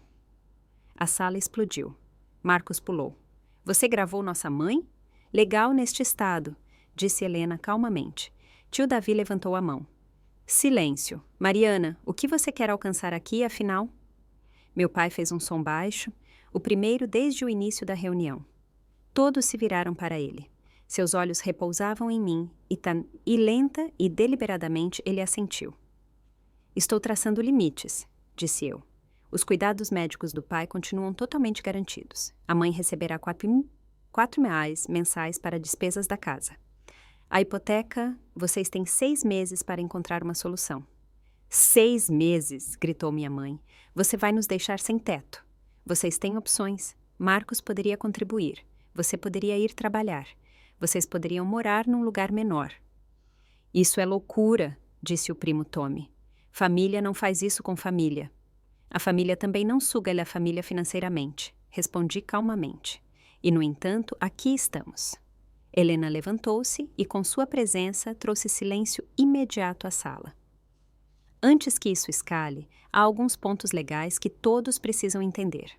A sala explodiu. Marcos pulou. Você gravou nossa mãe? Legal neste estado, disse Helena calmamente. Tio Davi levantou a mão. Silêncio. Mariana, o que você quer alcançar aqui, afinal? Meu pai fez um som baixo, o primeiro desde o início da reunião. Todos se viraram para ele. Seus olhos repousavam em mim e lenta e deliberadamente ele assentiu. Estou traçando limites, disse eu. Os cuidados médicos do pai continuam totalmente garantidos. A mãe receberá R$4.000 mensais para despesas da casa. A hipoteca, vocês têm 6 meses para encontrar uma solução. 6 meses, gritou minha mãe. Você vai nos deixar sem teto. Vocês têm opções. Marcos poderia contribuir. Você poderia ir trabalhar. Vocês poderiam morar num lugar menor. Isso é loucura, disse o primo Tommy. Família não faz isso com família. A família também não suga-lhe a família financeiramente, respondi calmamente. E, no entanto, aqui estamos. Helena levantou-se e, com sua presença, trouxe silêncio imediato à sala. Antes que isso escale, há alguns pontos legais que todos precisam entender.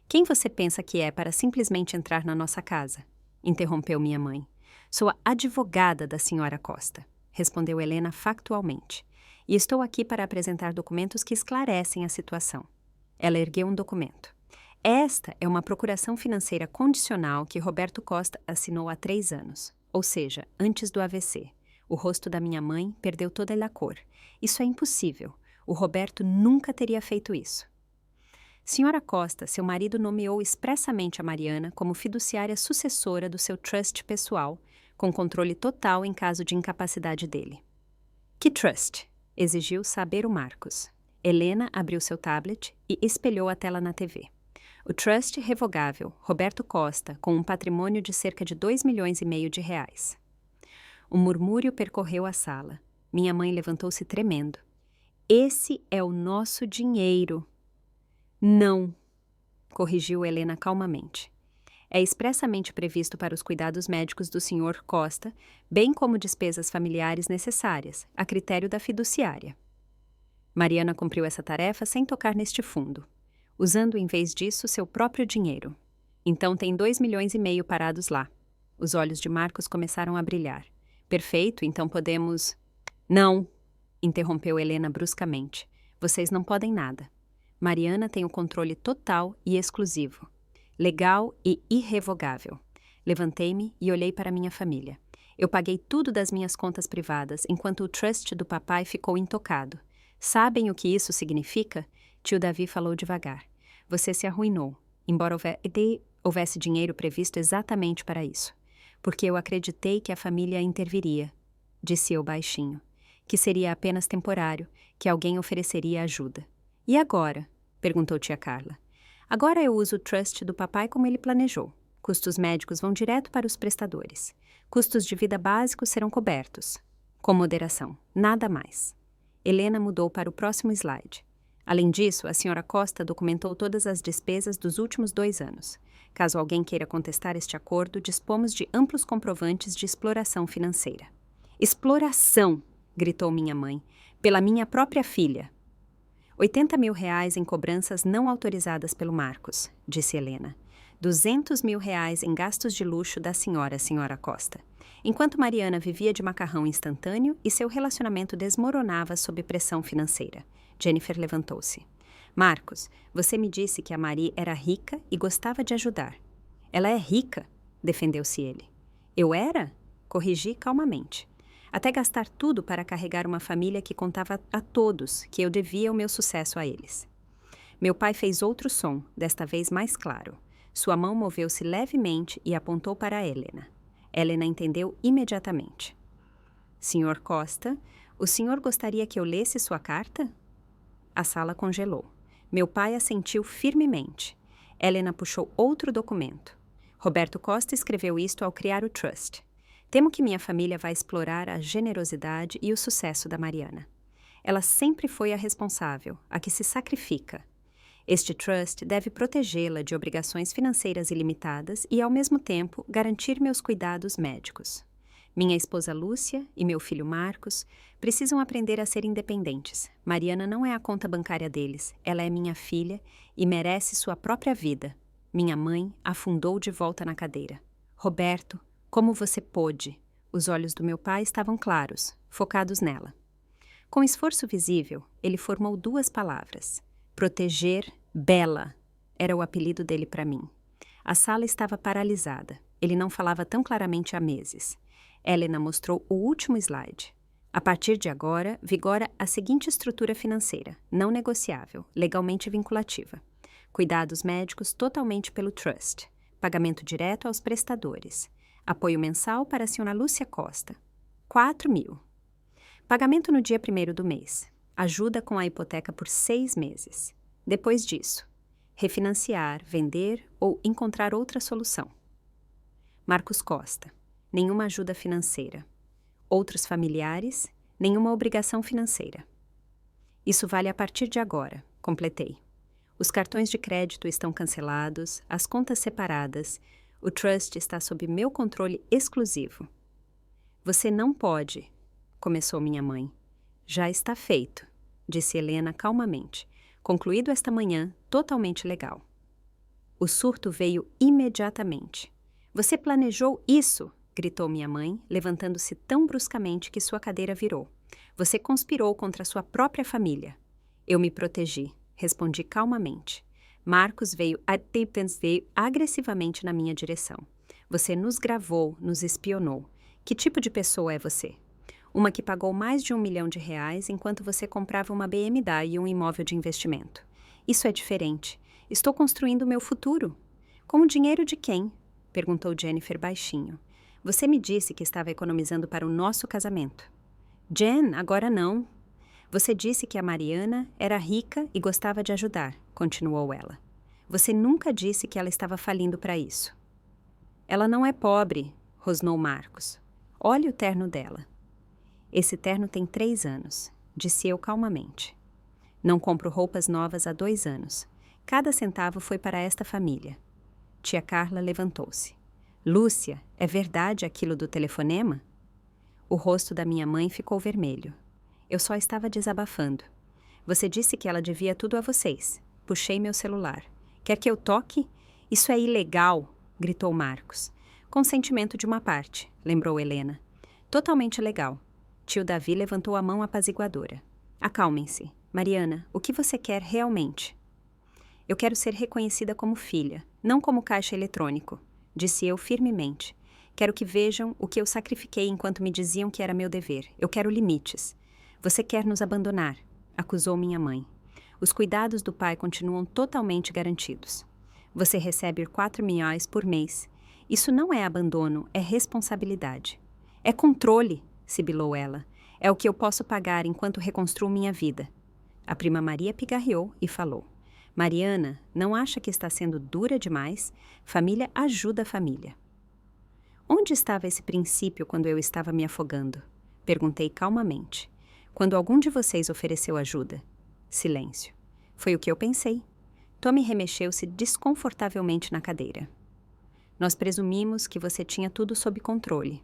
Quem você pensa que é para simplesmente entrar na nossa casa? Interrompeu minha mãe. Sou a advogada da senhora Costa, respondeu Helena factualmente. E estou aqui para apresentar documentos que esclarecem a situação. Ela ergueu um documento. Esta é uma procuração financeira condicional que Roberto Costa assinou há 3 anos, ou seja, antes do AVC. O rosto da minha mãe perdeu toda a cor. Isso é impossível. O Roberto nunca teria feito isso. Senhora Costa, seu marido nomeou expressamente a Mariana como fiduciária sucessora do seu trust pessoal, com controle total em caso de incapacidade dele. Que trust? Exigiu saber o Marcos. Helena abriu seu tablet e espelhou a tela na TV. O trust revogável, Roberto Costa, com um patrimônio de cerca de 2,5 milhões de reais. Um murmúrio percorreu a sala. Minha mãe levantou-se tremendo. Esse é o nosso dinheiro. Não, corrigiu Helena calmamente. É expressamente previsto para os cuidados médicos do Sr. Costa, bem como despesas familiares necessárias, a critério da fiduciária. Mariana cumpriu essa tarefa sem tocar neste fundo, usando em vez disso seu próprio dinheiro. Então tem 2,5 milhões parados lá. Os olhos de Marcos começaram a brilhar. Perfeito, então podemos... Não, interrompeu Helena bruscamente. Vocês não podem nada. Mariana tem o controle total e exclusivo. Legal e irrevogável. Levantei-me e olhei para minha família. Eu paguei tudo das minhas contas privadas, enquanto o trust do papai ficou intocado. Sabem o que isso significa? Tio Davi falou devagar. Você se arruinou, embora houvesse dinheiro previsto exatamente para isso. Porque eu acreditei que a família interviria, disse eu baixinho. Que seria apenas temporário, que alguém ofereceria ajuda. E agora? Perguntou tia Carla. Agora eu uso o trust do papai como ele planejou. Custos médicos vão direto para os prestadores. Custos de vida básicos serão cobertos. Com moderação, nada mais. Helena mudou para o próximo slide. Além disso, a senhora Costa documentou todas as despesas dos últimos 2 anos. Caso alguém queira contestar este acordo, dispomos de amplos comprovantes de exploração financeira. Exploração! Gritou minha mãe. Pela minha própria filha. 80 mil reais em cobranças não autorizadas pelo Marcos, disse Helena. 200 mil reais em gastos de luxo da senhora Costa. Enquanto Mariana vivia de macarrão instantâneo e seu relacionamento desmoronava sob pressão financeira. Jennifer levantou-se. Marcos, você me disse que a Mari era rica e gostava de ajudar. Ela é rica, defendeu-se ele. Eu era? Corrigi calmamente. Até gastar tudo para carregar uma família que contava a todos que eu devia o meu sucesso a eles. Meu pai fez outro som, desta vez mais claro. Sua mão moveu-se levemente e apontou para Helena. Helena entendeu imediatamente. Senhor Costa, o senhor gostaria que eu lesse sua carta? A sala congelou. Meu pai assentiu firmemente. Helena puxou outro documento. Roberto Costa escreveu isto ao criar o trust. Temo que minha família vai explorar a generosidade e o sucesso da Mariana. Ela sempre foi a responsável, a que se sacrifica. Este trust deve protegê-la de obrigações financeiras ilimitadas e, ao mesmo tempo, garantir meus cuidados médicos. Minha esposa Lúcia e meu filho Marcos precisam aprender a ser independentes. Mariana não é a conta bancária deles, ela é minha filha e merece sua própria vida. Minha mãe afundou de volta na cadeira. Roberto, como você pôde? Os olhos do meu pai estavam claros, focados nela. Com esforço visível, ele formou 2 palavras. Proteger Bela era o apelido dele para mim. A sala estava paralisada. Ele não falava tão claramente há meses. Helena mostrou o último slide. A partir de agora, vigora a seguinte estrutura financeira, não negociável, legalmente vinculativa. Cuidados médicos totalmente pelo trust. Pagamento direto aos prestadores. Apoio mensal para a senhora Lúcia Costa. 4 mil. Pagamento no dia 1º do mês. Ajuda com a hipoteca por 6 meses. Depois disso, refinanciar, vender ou encontrar outra solução. Marcos Costa. Nenhuma ajuda financeira. Outros familiares, nenhuma obrigação financeira. Isso vale a partir de agora, completei. Os cartões de crédito estão cancelados, as contas separadas. O trust está sob meu controle exclusivo. Você não pode, começou minha mãe. Já está feito, disse Helena calmamente. Concluído esta manhã, totalmente legal. O surto veio imediatamente. Você planejou isso? Gritou minha mãe, levantando-se tão bruscamente que sua cadeira virou. Você conspirou contra sua própria família. Eu me protegi, respondi calmamente. Marcos veio agressivamente na minha direção. Você nos gravou, nos espionou. Que tipo de pessoa é você? Uma que pagou mais de R$1 milhão enquanto você comprava uma BMW e um imóvel de investimento. Isso é diferente. Estou construindo o meu futuro. Com o dinheiro de quem? Perguntou Jennifer baixinho. Você me disse que estava economizando para o nosso casamento. Jen, agora não. Você disse que a Mariana era rica e gostava de ajudar, continuou ela. Você nunca disse que ela estava falindo para isso. Ela não é pobre, rosnou Marcos. Olhe o terno dela. Esse terno tem 3 anos, disse eu calmamente. Não compro roupas novas há 2 anos. Cada centavo foi para esta família. Tia Carla levantou-se. Lúcia, é verdade aquilo do telefonema? O rosto da minha mãe ficou vermelho. Eu só estava desabafando. Você disse que ela devia tudo a vocês. Puxei meu celular. Quer que eu toque? Isso é ilegal, gritou Marcos. Consentimento de uma parte, lembrou Helena. Totalmente legal. Tio Davi levantou a mão apaziguadora. Acalmem-se. Mariana, o que você quer realmente? Eu quero ser reconhecida como filha, não como caixa eletrônico, disse eu firmemente. Quero que vejam o que eu sacrifiquei enquanto me diziam que era meu dever. Eu quero limites. Você quer nos abandonar, acusou minha mãe. Os cuidados do pai continuam totalmente garantidos. Você recebe 4 milhões por mês. Isso não é abandono, é responsabilidade. É controle, sibilou ela. É o que eu posso pagar enquanto reconstruo minha vida. A prima Maria pigarreou e falou. Mariana, não acha que está sendo dura demais? Família ajuda a família. Onde estava esse princípio quando eu estava me afogando? Perguntei calmamente. Quando algum de vocês ofereceu ajuda? Silêncio. Foi o que eu pensei. Tommy remexeu-se desconfortavelmente na cadeira. Nós presumimos que você tinha tudo sob controle.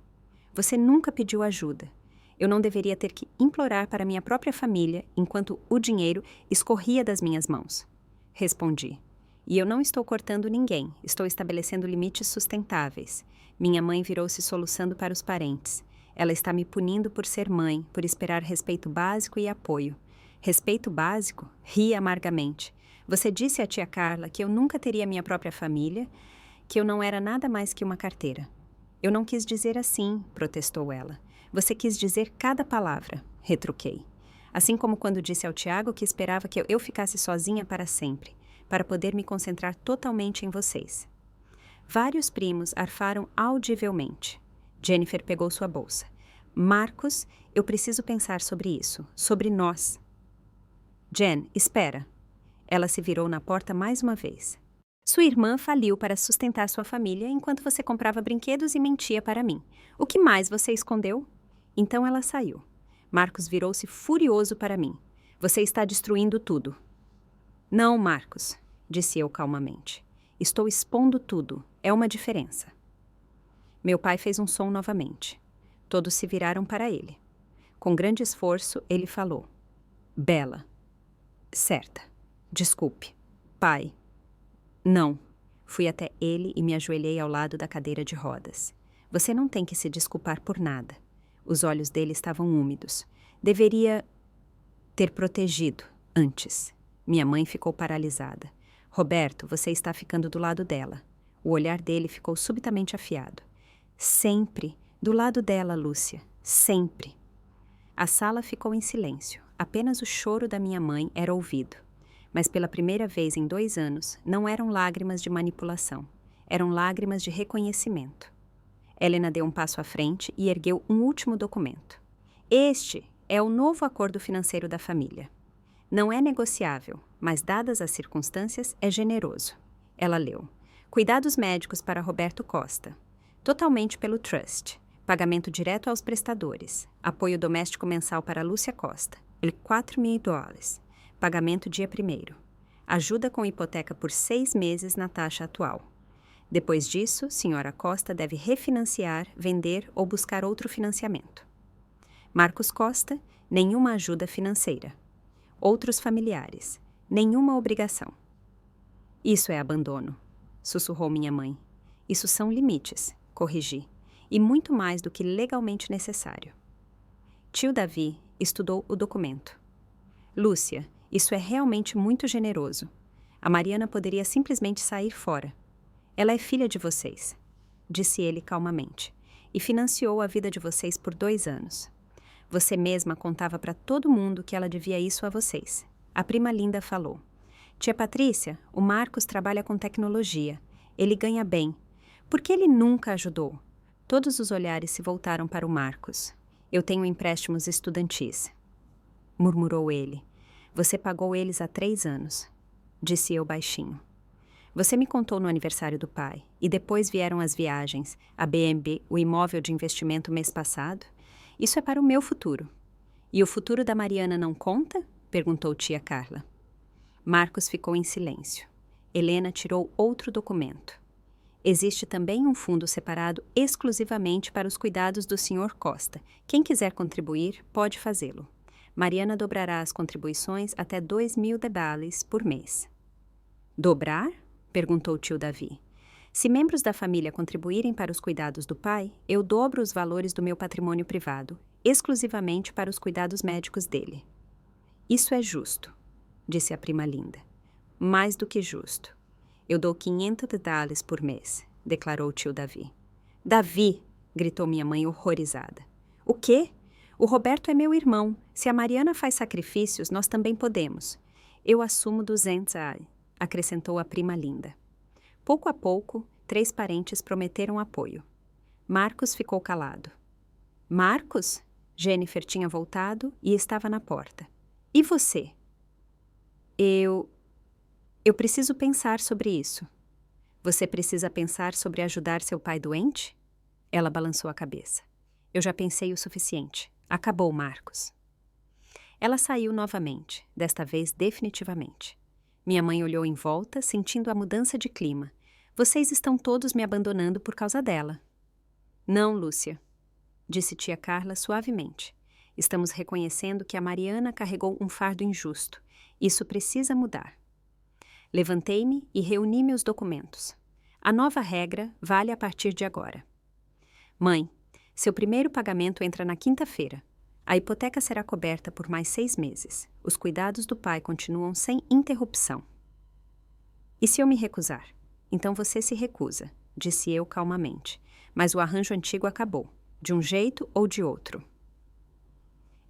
Você nunca pediu ajuda. Eu não deveria ter que implorar para minha própria família enquanto o dinheiro escorria das minhas mãos. Respondi. E eu não estou cortando ninguém, estou estabelecendo limites sustentáveis. Minha mãe virou-se soluçando para os parentes. Ela está me punindo por ser mãe, por esperar respeito básico e apoio. Respeito básico? Ri amargamente. Você disse à tia Carla que eu nunca teria minha própria família, que eu não era nada mais que uma carteira. Eu não quis dizer assim, protestou ela. Você quis dizer cada palavra, retruquei. Assim como quando disse ao Tiago que esperava que eu ficasse sozinha para sempre, para poder me concentrar totalmente em vocês. Vários primos arfaram audivelmente. Jennifer pegou sua bolsa. Marcos, eu preciso pensar sobre isso, sobre nós. Jen, espera. Ela se virou na porta mais uma vez. Sua irmã faliu para sustentar sua família enquanto você comprava brinquedos e mentia para mim. O que mais você escondeu? Então ela saiu. Marcos virou-se furioso para mim. Você está destruindo tudo. Não, Marcos, disse eu calmamente. Estou expondo tudo. É uma diferença. Meu pai fez um som novamente. Todos se viraram para ele. Com grande esforço, ele falou. Bela. Certa. Desculpe. Pai. Não. Fui até ele e me ajoelhei ao lado da cadeira de rodas. Você não tem que se desculpar por nada. Os olhos dele estavam úmidos. Deveria ter protegido antes. Minha mãe ficou paralisada. Roberto, você está ficando do lado dela. O olhar dele ficou subitamente afiado. Sempre do lado dela, Lúcia. Sempre. A sala ficou em silêncio. Apenas o choro da minha mãe era ouvido. Mas pela primeira vez em 2 anos, não eram lágrimas de manipulação. Eram lágrimas de reconhecimento. Helena deu um passo à frente e ergueu um último documento. Este é o novo acordo financeiro da família. Não é negociável, mas dadas as circunstâncias, é generoso. Ela leu. Cuidados médicos para Roberto Costa. Totalmente pelo Trust. Pagamento direto aos prestadores. Apoio doméstico mensal para Lúcia Costa. $4 mil. Pagamento dia 1º. Ajuda com hipoteca por 6 meses na taxa atual. Depois disso, Sra. Costa deve refinanciar, vender ou buscar outro financiamento. Marcos Costa, nenhuma ajuda financeira. Outros familiares, nenhuma obrigação. Isso é abandono, sussurrou minha mãe. Isso são limites, corrigi, e muito mais do que legalmente necessário. Tio Davi estudou o documento. Lúcia, isso é realmente muito generoso. A Mariana poderia simplesmente sair fora. Ela é filha de vocês, disse ele calmamente, e financiou a vida de vocês por 2 anos. Você mesma contava para todo mundo que ela devia isso a vocês. A prima Linda falou. Tia Patrícia, o Marcos trabalha com tecnologia. Ele ganha bem. Por que ele nunca ajudou? Todos os olhares se voltaram para o Marcos. Eu tenho empréstimos estudantis, murmurou ele. Você pagou eles há 3 anos, disse eu baixinho. Você me contou no aniversário do pai, e depois vieram as viagens, a BNB, o imóvel de investimento mês passado. Isso é para o meu futuro. E o futuro da Mariana não conta? Perguntou tia Carla. Marcos ficou em silêncio. Helena tirou outro documento. Existe também um fundo separado exclusivamente para os cuidados do Sr. Costa. Quem quiser contribuir, pode fazê-lo. Mariana dobrará as contribuições até 2.000 debales por mês. Dobrar? Perguntou o tio Davi. Se membros da família contribuírem para os cuidados do pai, eu dobro os valores do meu patrimônio privado, exclusivamente para os cuidados médicos dele. Isso é justo, disse a prima Linda. Mais do que justo. Eu dou 500 dólares por mês, declarou o tio Davi. Davi! Gritou minha mãe horrorizada. O quê? O Roberto é meu irmão. Se a Mariana faz sacrifícios, nós também podemos. Eu assumo 200, acrescentou a prima Linda. Pouco a pouco, 3 parentes prometeram apoio. Marcos ficou calado. Marcos? Jennifer tinha voltado e estava na porta. E você? Eu preciso pensar sobre isso. Você precisa pensar sobre ajudar seu pai doente? Ela balançou a cabeça. Eu já pensei o suficiente. Acabou, Marcos. Ela saiu novamente, desta vez definitivamente. Minha mãe olhou em volta, sentindo a mudança de clima. Vocês estão todos me abandonando por causa dela. Não, Lúcia, disse tia Carla suavemente. Estamos reconhecendo que a Mariana carregou um fardo injusto. Isso precisa mudar. Levantei-me e reuni meus documentos. A nova regra vale a partir de agora. Mãe, seu primeiro pagamento entra na quinta-feira. A hipoteca será coberta por mais 6 meses. Os cuidados do pai continuam sem interrupção. E se eu me recusar? Então você se recusa, disse eu calmamente. Mas o arranjo antigo acabou, de um jeito ou de outro.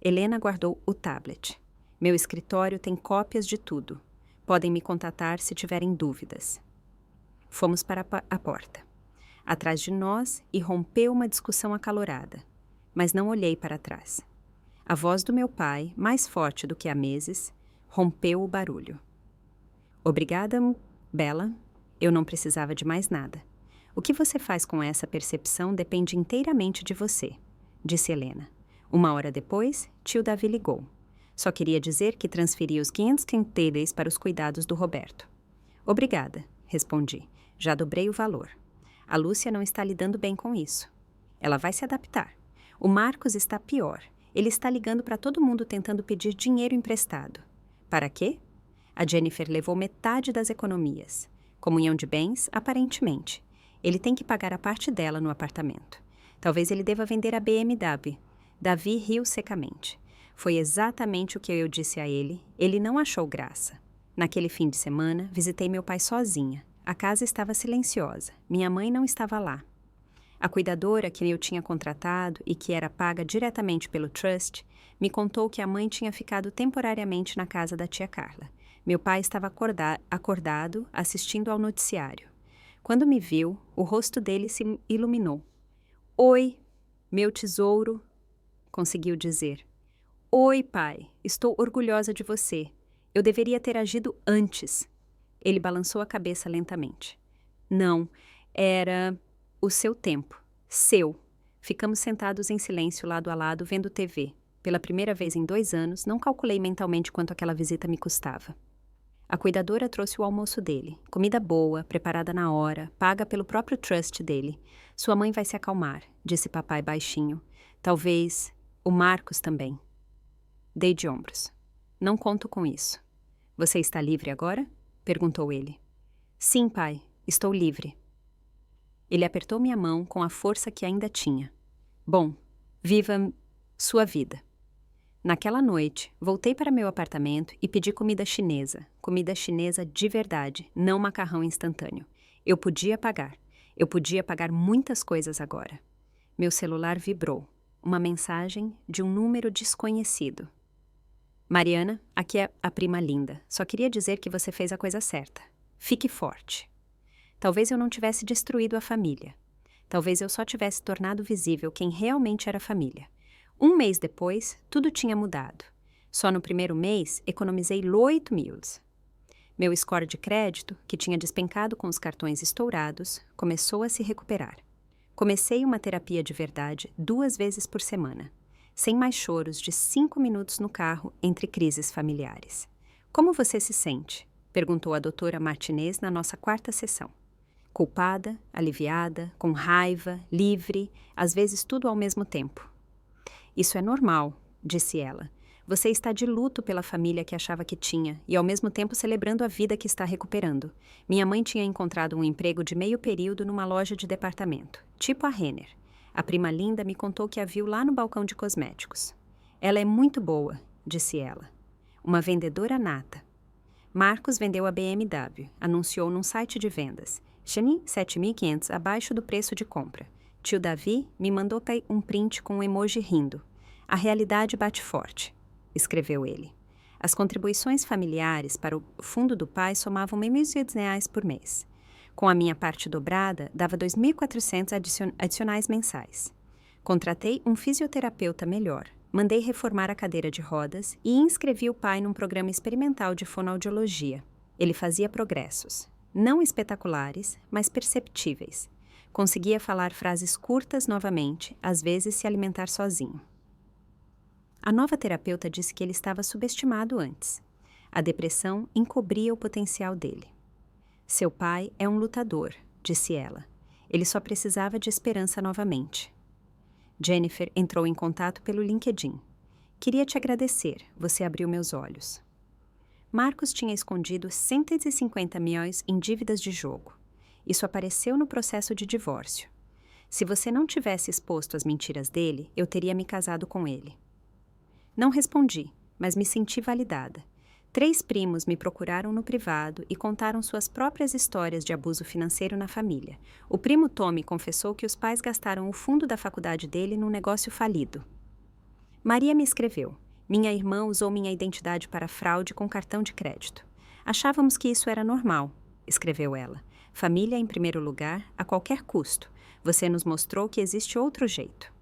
Helena guardou o tablet. Meu escritório tem cópias de tudo. Podem me contatar se tiverem dúvidas. Fomos para a porta. Atrás de nós irrompeu uma discussão acalorada, mas não olhei para trás. A voz do meu pai, mais forte do que há meses, rompeu o barulho. Obrigada, Bela. Eu não precisava de mais nada. O que você faz com essa percepção depende inteiramente de você, disse Helena. 1 hora depois, tio Davi ligou. Só queria dizer que transferi os 500 quinteles para os cuidados do Roberto. Obrigada, respondi. Já dobrei o valor. A Lúcia não está lidando bem com isso. Ela vai se adaptar. O Marcos está pior. Ele está ligando para todo mundo tentando pedir dinheiro emprestado. Para quê? A Jennifer levou metade das economias. Comunhão de bens, aparentemente. Ele tem que pagar a parte dela no apartamento. Talvez ele deva vender a BMW. Davi riu secamente. Foi exatamente o que eu disse a ele. Ele não achou graça. Naquele fim de semana, visitei meu pai sozinha. A casa estava silenciosa. Minha mãe não estava lá. A cuidadora que eu tinha contratado e que era paga diretamente pelo Trust, me contou que a mãe tinha ficado temporariamente na casa da tia Carla. Meu pai estava acordado, assistindo ao noticiário. Quando me viu, o rosto dele se iluminou. Oi, meu tesouro, conseguiu dizer. Oi, pai, estou orgulhosa de você. Eu deveria ter agido antes. Ele balançou a cabeça lentamente. Não, era o seu tempo. Seu. Ficamos sentados em silêncio lado a lado, vendo TV. Pela primeira vez em 2 anos, não calculei mentalmente quanto aquela visita me custava. A cuidadora trouxe o almoço dele. Comida boa, preparada na hora, paga pelo próprio trust dele. Sua mãe vai se acalmar, disse papai baixinho. Talvez o Marcos também. Dei de ombros. Não conto com isso. Você está livre agora? Perguntou ele. Sim, pai, estou livre. Ele apertou minha mão com a força que ainda tinha. Bom, viva sua vida. Naquela noite, voltei para meu apartamento e pedi comida chinesa de verdade, não macarrão instantâneo. Eu podia pagar. Eu podia pagar muitas coisas agora. Meu celular vibrou. Uma mensagem de um número desconhecido. Mariana, aqui é a prima Linda. Só queria dizer que você fez a coisa certa. Fique forte. Talvez eu não tivesse destruído a família. Talvez eu só tivesse tornado visível quem realmente era a família. Um mês depois, tudo tinha mudado. Só no primeiro mês, economizei 8.000. Meu score de crédito, que tinha despencado com os cartões estourados, começou a se recuperar. Comecei uma terapia de verdade 2 vezes por semana, sem mais choros de 5 minutos no carro entre crises familiares. Como você se sente? Perguntou a doutora Martinez na nossa 4ª sessão. Culpada, aliviada, com raiva, livre, às vezes tudo ao mesmo tempo. Isso é normal, disse ela. Você está de luto pela família que achava que tinha e ao mesmo tempo celebrando a vida que está recuperando. Minha mãe tinha encontrado um emprego de meio período numa loja de departamento, tipo a Renner. A prima Linda me contou que a viu lá no balcão de cosméticos. Ela é muito boa, disse ela. Uma vendedora nata. Marcos vendeu a BMW, anunciou num site de vendas. Chani 7.500 abaixo do preço de compra. Tio Davi me mandou um print com um emoji rindo. A realidade bate forte, escreveu ele. As contribuições familiares para o fundo do pai somavam R$1.800 por mês. Com a minha parte dobrada, dava 2.400 adicionais mensais. Contratei um fisioterapeuta melhor, mandei reformar a cadeira de rodas e inscrevi o pai num programa experimental de fonoaudiologia. Ele fazia progressos, não espetaculares, mas perceptíveis. Conseguia falar frases curtas novamente, às vezes se alimentar sozinho. A nova terapeuta disse que ele estava subestimado antes. A depressão encobria o potencial dele. Seu pai é um lutador, disse ela. Ele só precisava de esperança novamente. Jennifer entrou em contato pelo LinkedIn. Queria te agradecer, você abriu meus olhos. Marcos tinha escondido 150 milhões em dívidas de jogo. Isso apareceu no processo de divórcio. Se você não tivesse exposto as mentiras dele, eu teria me casado com ele. Não respondi, mas me senti validada. 3 primos me procuraram no privado e contaram suas próprias histórias de abuso financeiro na família. O primo Tommy confessou que os pais gastaram o fundo da faculdade dele num negócio falido. Maria me escreveu. Minha irmã usou minha identidade para fraude com cartão de crédito. Achávamos que isso era normal, escreveu ela. Família em primeiro lugar, a qualquer custo. Você nos mostrou que existe outro jeito.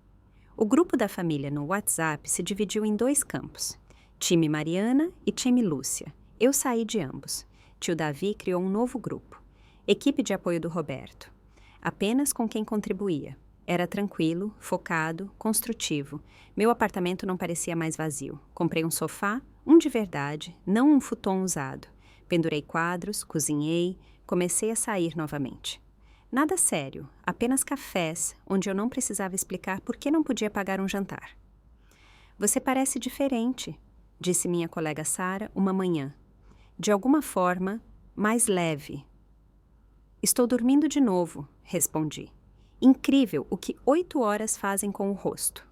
O grupo da família no WhatsApp se dividiu em 2 campos. Time Mariana e time Lúcia. Eu saí de ambos. Tio Davi criou um novo grupo. Equipe de apoio do Roberto. Apenas com quem contribuía. Era tranquilo, focado, construtivo. Meu apartamento não parecia mais vazio. Comprei um sofá, um de verdade, não um futon usado. Pendurei quadros, cozinhei, comecei a sair novamente. Nada sério, apenas cafés, onde eu não precisava explicar por que não podia pagar um jantar. Você parece diferente, disse minha colega Sara uma manhã. De alguma forma, mais leve. Estou dormindo de novo, respondi. Incrível o que 8 horas fazem com o rosto.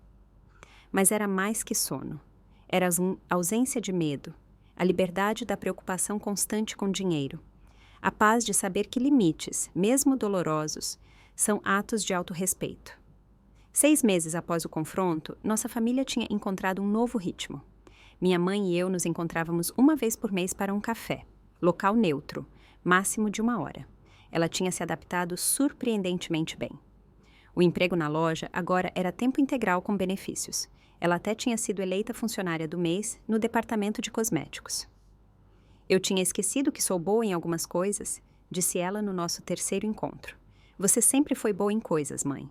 Mas era mais que sono. Era a ausência de medo, a liberdade da preocupação constante com dinheiro. A paz de saber que limites, mesmo dolorosos, são atos de autorrespeito. 6 meses após o confronto, nossa família tinha encontrado um novo ritmo. Minha mãe e eu nos encontrávamos 1 vez por mês para um café, local neutro, máximo de 1 hora. Ela tinha se adaptado surpreendentemente bem. O emprego na loja agora era tempo integral com benefícios. Ela até tinha sido eleita funcionária do mês no departamento de cosméticos. Eu tinha esquecido que sou boa em algumas coisas, disse ela no nosso 3º encontro. Você sempre foi boa em coisas, mãe.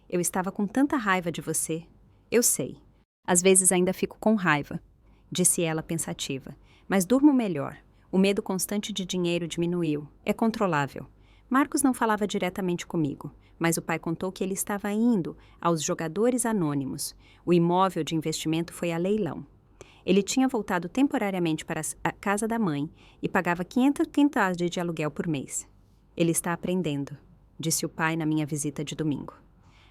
Eu estava com tanta raiva de você. Eu sei. Às vezes ainda fico com raiva, disse ela pensativa. Mas durmo melhor. O medo constante de dinheiro diminuiu. É controlável. Marcos não falava diretamente comigo, mas o pai contou que ele estava indo aos jogadores anônimos. O imóvel de investimento foi a leilão. Ele tinha voltado temporariamente para a casa da mãe e pagava 500 quintais de aluguel por mês. Ele está aprendendo, disse o pai na minha visita de domingo.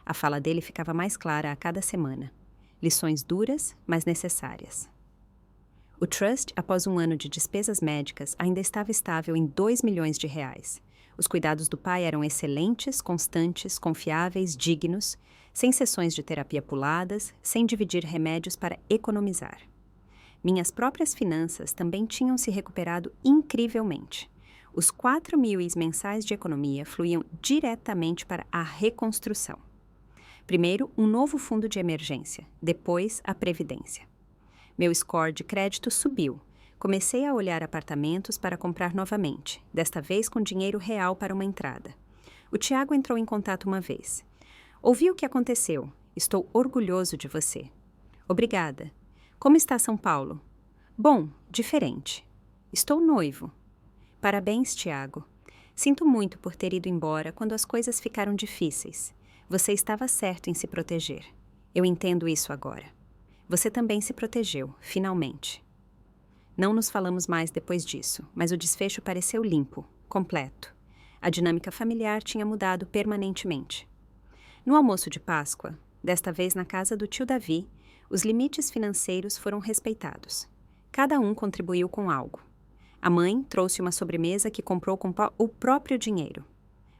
A fala dele ficava mais clara a cada semana. Lições duras, mas necessárias. O trust, após um ano de despesas médicas, ainda estava estável em 2 milhões de reais. Os cuidados do pai eram excelentes, constantes, confiáveis, dignos, sem sessões de terapia puladas, sem dividir remédios para economizar. Minhas próprias finanças também tinham se recuperado incrivelmente. Os 4.000 mensais de economia fluíam diretamente para a reconstrução. Primeiro, um novo fundo de emergência, depois a previdência. Meu score de crédito subiu. Comecei a olhar apartamentos para comprar novamente, desta vez com dinheiro real para uma entrada. O Tiago entrou em contato uma vez. Ouvi o que aconteceu. Estou orgulhoso de você. Obrigada. Como está São Paulo? Bom, diferente. Estou noivo. Parabéns, Tiago. Sinto muito por ter ido embora quando as coisas ficaram difíceis. Você estava certo em se proteger. Eu entendo isso agora. Você também se protegeu, finalmente. Não nos falamos mais depois disso, mas o desfecho pareceu limpo, completo. A dinâmica familiar tinha mudado permanentemente. No almoço de Páscoa, desta vez na casa do tio Davi, os limites financeiros foram respeitados. Cada um contribuiu com algo. A mãe trouxe uma sobremesa que comprou com o próprio dinheiro.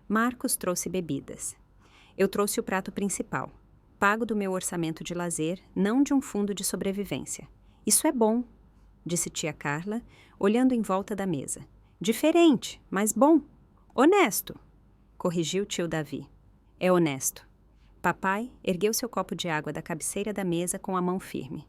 Marcos trouxe bebidas. Eu trouxe o prato principal, pago do meu orçamento de lazer, não de um fundo de sobrevivência. Isso é bom, disse tia Carla, olhando em volta da mesa. Diferente, mas bom. Honesto, corrigiu tio Davi. É honesto. Papai ergueu seu copo de água da cabeceira da mesa com a mão firme.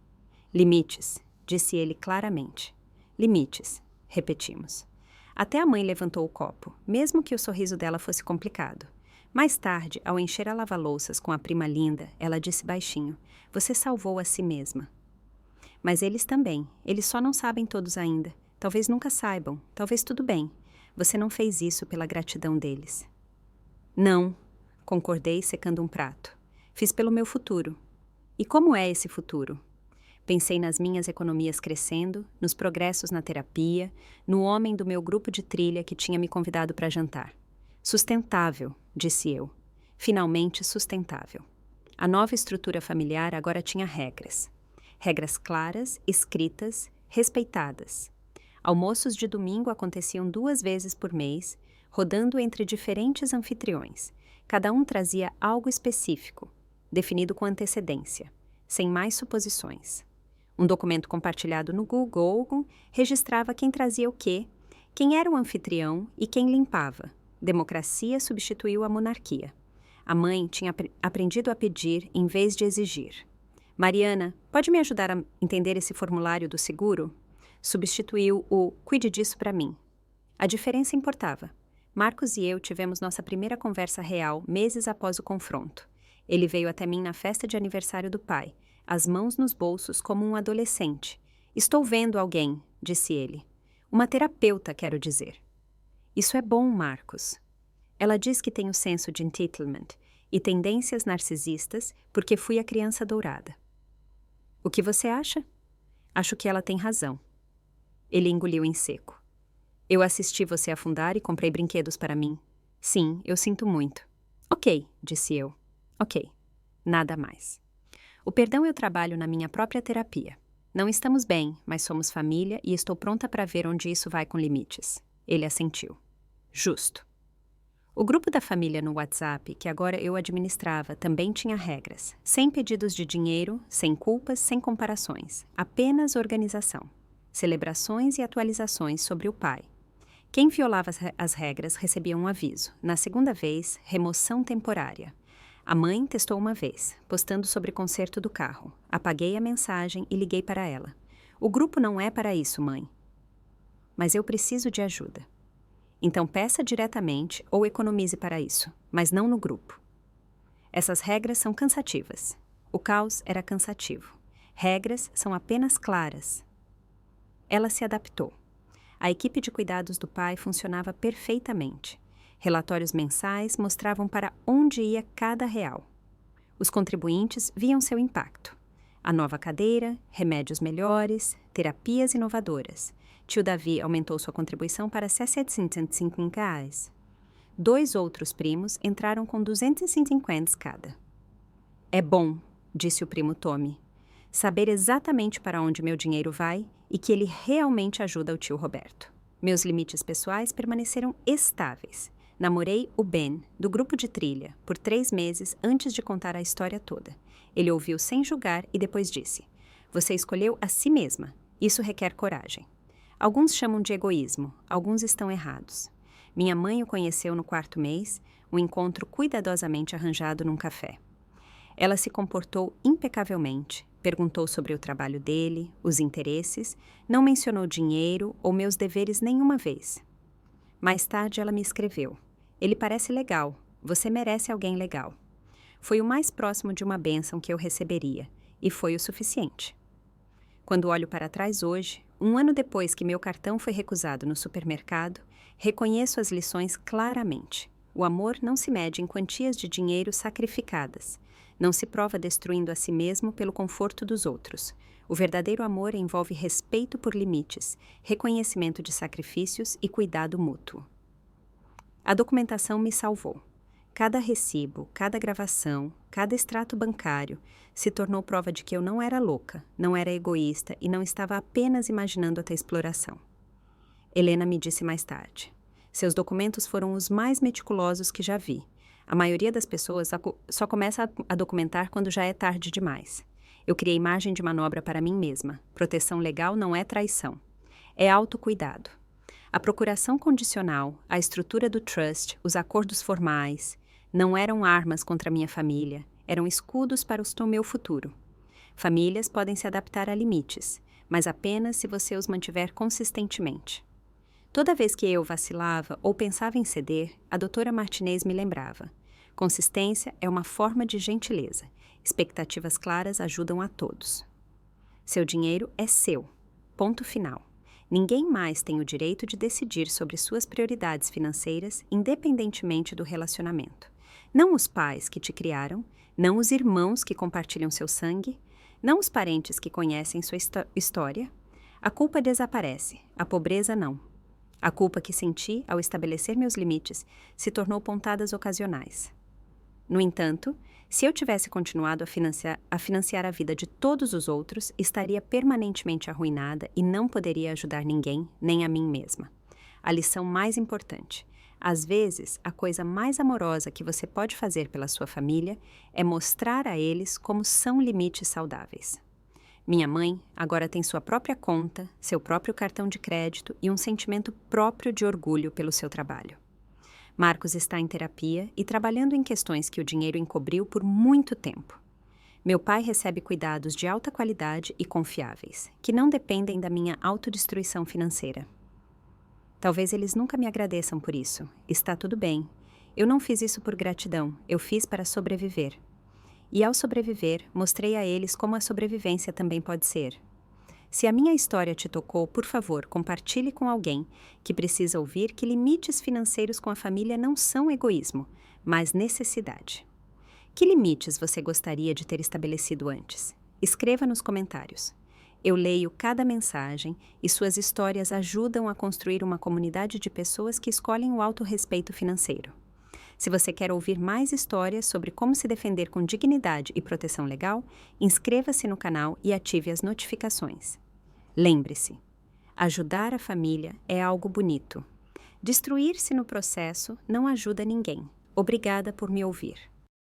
Limites, disse ele claramente. Limites, repetimos. Até a mãe levantou o copo, mesmo que o sorriso dela fosse complicado. Mais tarde, ao encher a lava-louças com a prima Linda, ela disse baixinho, você salvou a si mesma. Mas eles também, eles só não sabem todos ainda. Talvez nunca saibam, talvez tudo bem. Você não fez isso pela gratidão deles. Não, concordei secando um prato. Fiz pelo meu futuro. E como é esse futuro? Pensei nas minhas economias crescendo, nos progressos na terapia, no homem do meu grupo de trilha que tinha me convidado para jantar. Sustentável, disse eu. Finalmente sustentável. A nova estrutura familiar agora tinha regras. Regras claras, escritas, respeitadas. Almoços de domingo aconteciam 2 vezes por mês, rodando entre diferentes anfitriões. Cada um trazia algo específico, definido com antecedência, sem mais suposições. Um documento compartilhado no Google registrava quem trazia o quê, quem era o anfitrião e quem limpava. Democracia substituiu a monarquia. A mãe tinha aprendido a pedir em vez de exigir. Mariana, pode me ajudar a entender esse formulário do seguro? Substituiu o cuide disso para mim. A diferença importava. Marcos e eu tivemos nossa primeira conversa real meses após o confronto. Ele veio até mim na festa de aniversário do pai, as mãos nos bolsos como um adolescente. Estou vendo alguém, disse ele. Uma terapeuta, quero dizer. Isso é bom, Marcos. Ela diz que tenho senso de entitlement e tendências narcisistas porque fui a criança dourada. O que você acha? Acho que ela tem razão. Ele engoliu em seco. Eu assisti você afundar e comprei brinquedos para mim. Sim, eu sinto muito. Ok, disse eu. Ok. Nada mais. O perdão eu trabalho na minha própria terapia. Não estamos bem, mas somos família e estou pronta para ver onde isso vai com limites. Ele assentiu. Justo. O grupo da família no WhatsApp, que agora eu administrava, também tinha regras. Sem pedidos de dinheiro, sem culpas, sem comparações. Apenas organização. Celebrações e atualizações sobre o pai. Quem violava as regras recebia um aviso. Na segunda vez, remoção temporária. A mãe testou uma vez, postando sobre o conserto do carro. Apaguei a mensagem e liguei para ela. O grupo não é para isso, mãe. Mas eu preciso de ajuda. Então peça diretamente ou economize para isso, mas não no grupo. Essas regras são cansativas. O caos era cansativo. Regras são apenas claras. Ela se adaptou. A equipe de cuidados do pai funcionava perfeitamente. Relatórios mensais mostravam para onde ia cada real. Os contribuintes viam seu impacto. A nova cadeira, remédios melhores, terapias inovadoras. Tio Davi aumentou sua contribuição para 750 reais. 2 outros primos entraram com 250 cada. É bom, disse o primo Tommy. Saber exatamente para onde meu dinheiro vai e que ele realmente ajuda o tio Roberto. Meus limites pessoais permaneceram estáveis. Namorei o Ben, do grupo de trilha, por 3 meses antes de contar a história toda. Ele ouviu sem julgar e depois disse: "Você escolheu a si mesma. Isso requer coragem." Alguns chamam de egoísmo, alguns estão errados. Minha mãe o conheceu no 4º mês, um encontro cuidadosamente arranjado num café. Ela se comportou impecavelmente, perguntou sobre o trabalho dele, os interesses, não mencionou dinheiro ou meus deveres nenhuma vez. Mais tarde ela me escreveu: "Ele parece legal, você merece alguém legal." Foi o mais próximo de uma bênção que eu receberia, e foi o suficiente. Quando olho para trás hoje, 1 ano depois que meu cartão foi recusado no supermercado, reconheço as lições claramente. O amor não se mede em quantias de dinheiro sacrificadas. Não se prova destruindo a si mesmo pelo conforto dos outros. O verdadeiro amor envolve respeito por limites, reconhecimento de sacrifícios e cuidado mútuo. A documentação me salvou. Cada recibo, cada gravação, cada extrato bancário se tornou prova de que eu não era louca, não era egoísta e não estava apenas imaginando a exploração. Helena me disse mais tarde: "Seus documentos foram os mais meticulosos que já vi. A maioria das pessoas só começa a documentar quando já é tarde demais. Eu criei margem de manobra para mim mesma. Proteção legal não é traição. É autocuidado. A procuração condicional, a estrutura do trust, os acordos formais, não eram armas contra minha família, eram escudos para o meu futuro. Famílias podem se adaptar a limites, mas apenas se você os mantiver consistentemente." Toda vez que eu vacilava ou pensava em ceder, a doutora Martinez me lembrava: "Consistência é uma forma de gentileza. Expectativas claras ajudam a todos." Seu dinheiro é seu. Ponto final. Ninguém mais tem o direito de decidir sobre suas prioridades financeiras, independentemente do relacionamento. Não os pais que te criaram, não os irmãos que compartilham seu sangue, não os parentes que conhecem sua história. A culpa desaparece, a pobreza não. A culpa que senti ao estabelecer meus limites se tornou pontadas ocasionais. No entanto, se eu tivesse continuado a financiar a vida de todos os outros, estaria permanentemente arruinada e não poderia ajudar ninguém, nem a mim mesma. A lição mais importante: às vezes, a coisa mais amorosa que você pode fazer pela sua família é mostrar a eles como são limites saudáveis. Minha mãe agora tem sua própria conta, seu próprio cartão de crédito e um sentimento próprio de orgulho pelo seu trabalho. Marcos está em terapia e trabalhando em questões que o dinheiro encobriu por muito tempo. Meu pai recebe cuidados de alta qualidade e confiáveis, que não dependem da minha autodestruição financeira. Talvez eles nunca me agradeçam por isso. Está tudo bem. Eu não fiz isso por gratidão, eu fiz para sobreviver. E ao sobreviver, mostrei a eles como a sobrevivência também pode ser. Se a minha história te tocou, por favor, compartilhe com alguém que precisa ouvir que limites financeiros com a família não são egoísmo, mas necessidade. Que limites você gostaria de ter estabelecido antes? Escreva nos comentários. Eu leio cada mensagem e suas histórias ajudam a construir uma comunidade de pessoas que escolhem o autorrespeito financeiro. Se você quer ouvir mais histórias sobre como se defender com dignidade e proteção legal, inscreva-se no canal e ative as notificações. Lembre-se, ajudar a família é algo bonito. Destruir-se no processo não ajuda ninguém. Obrigada por me ouvir.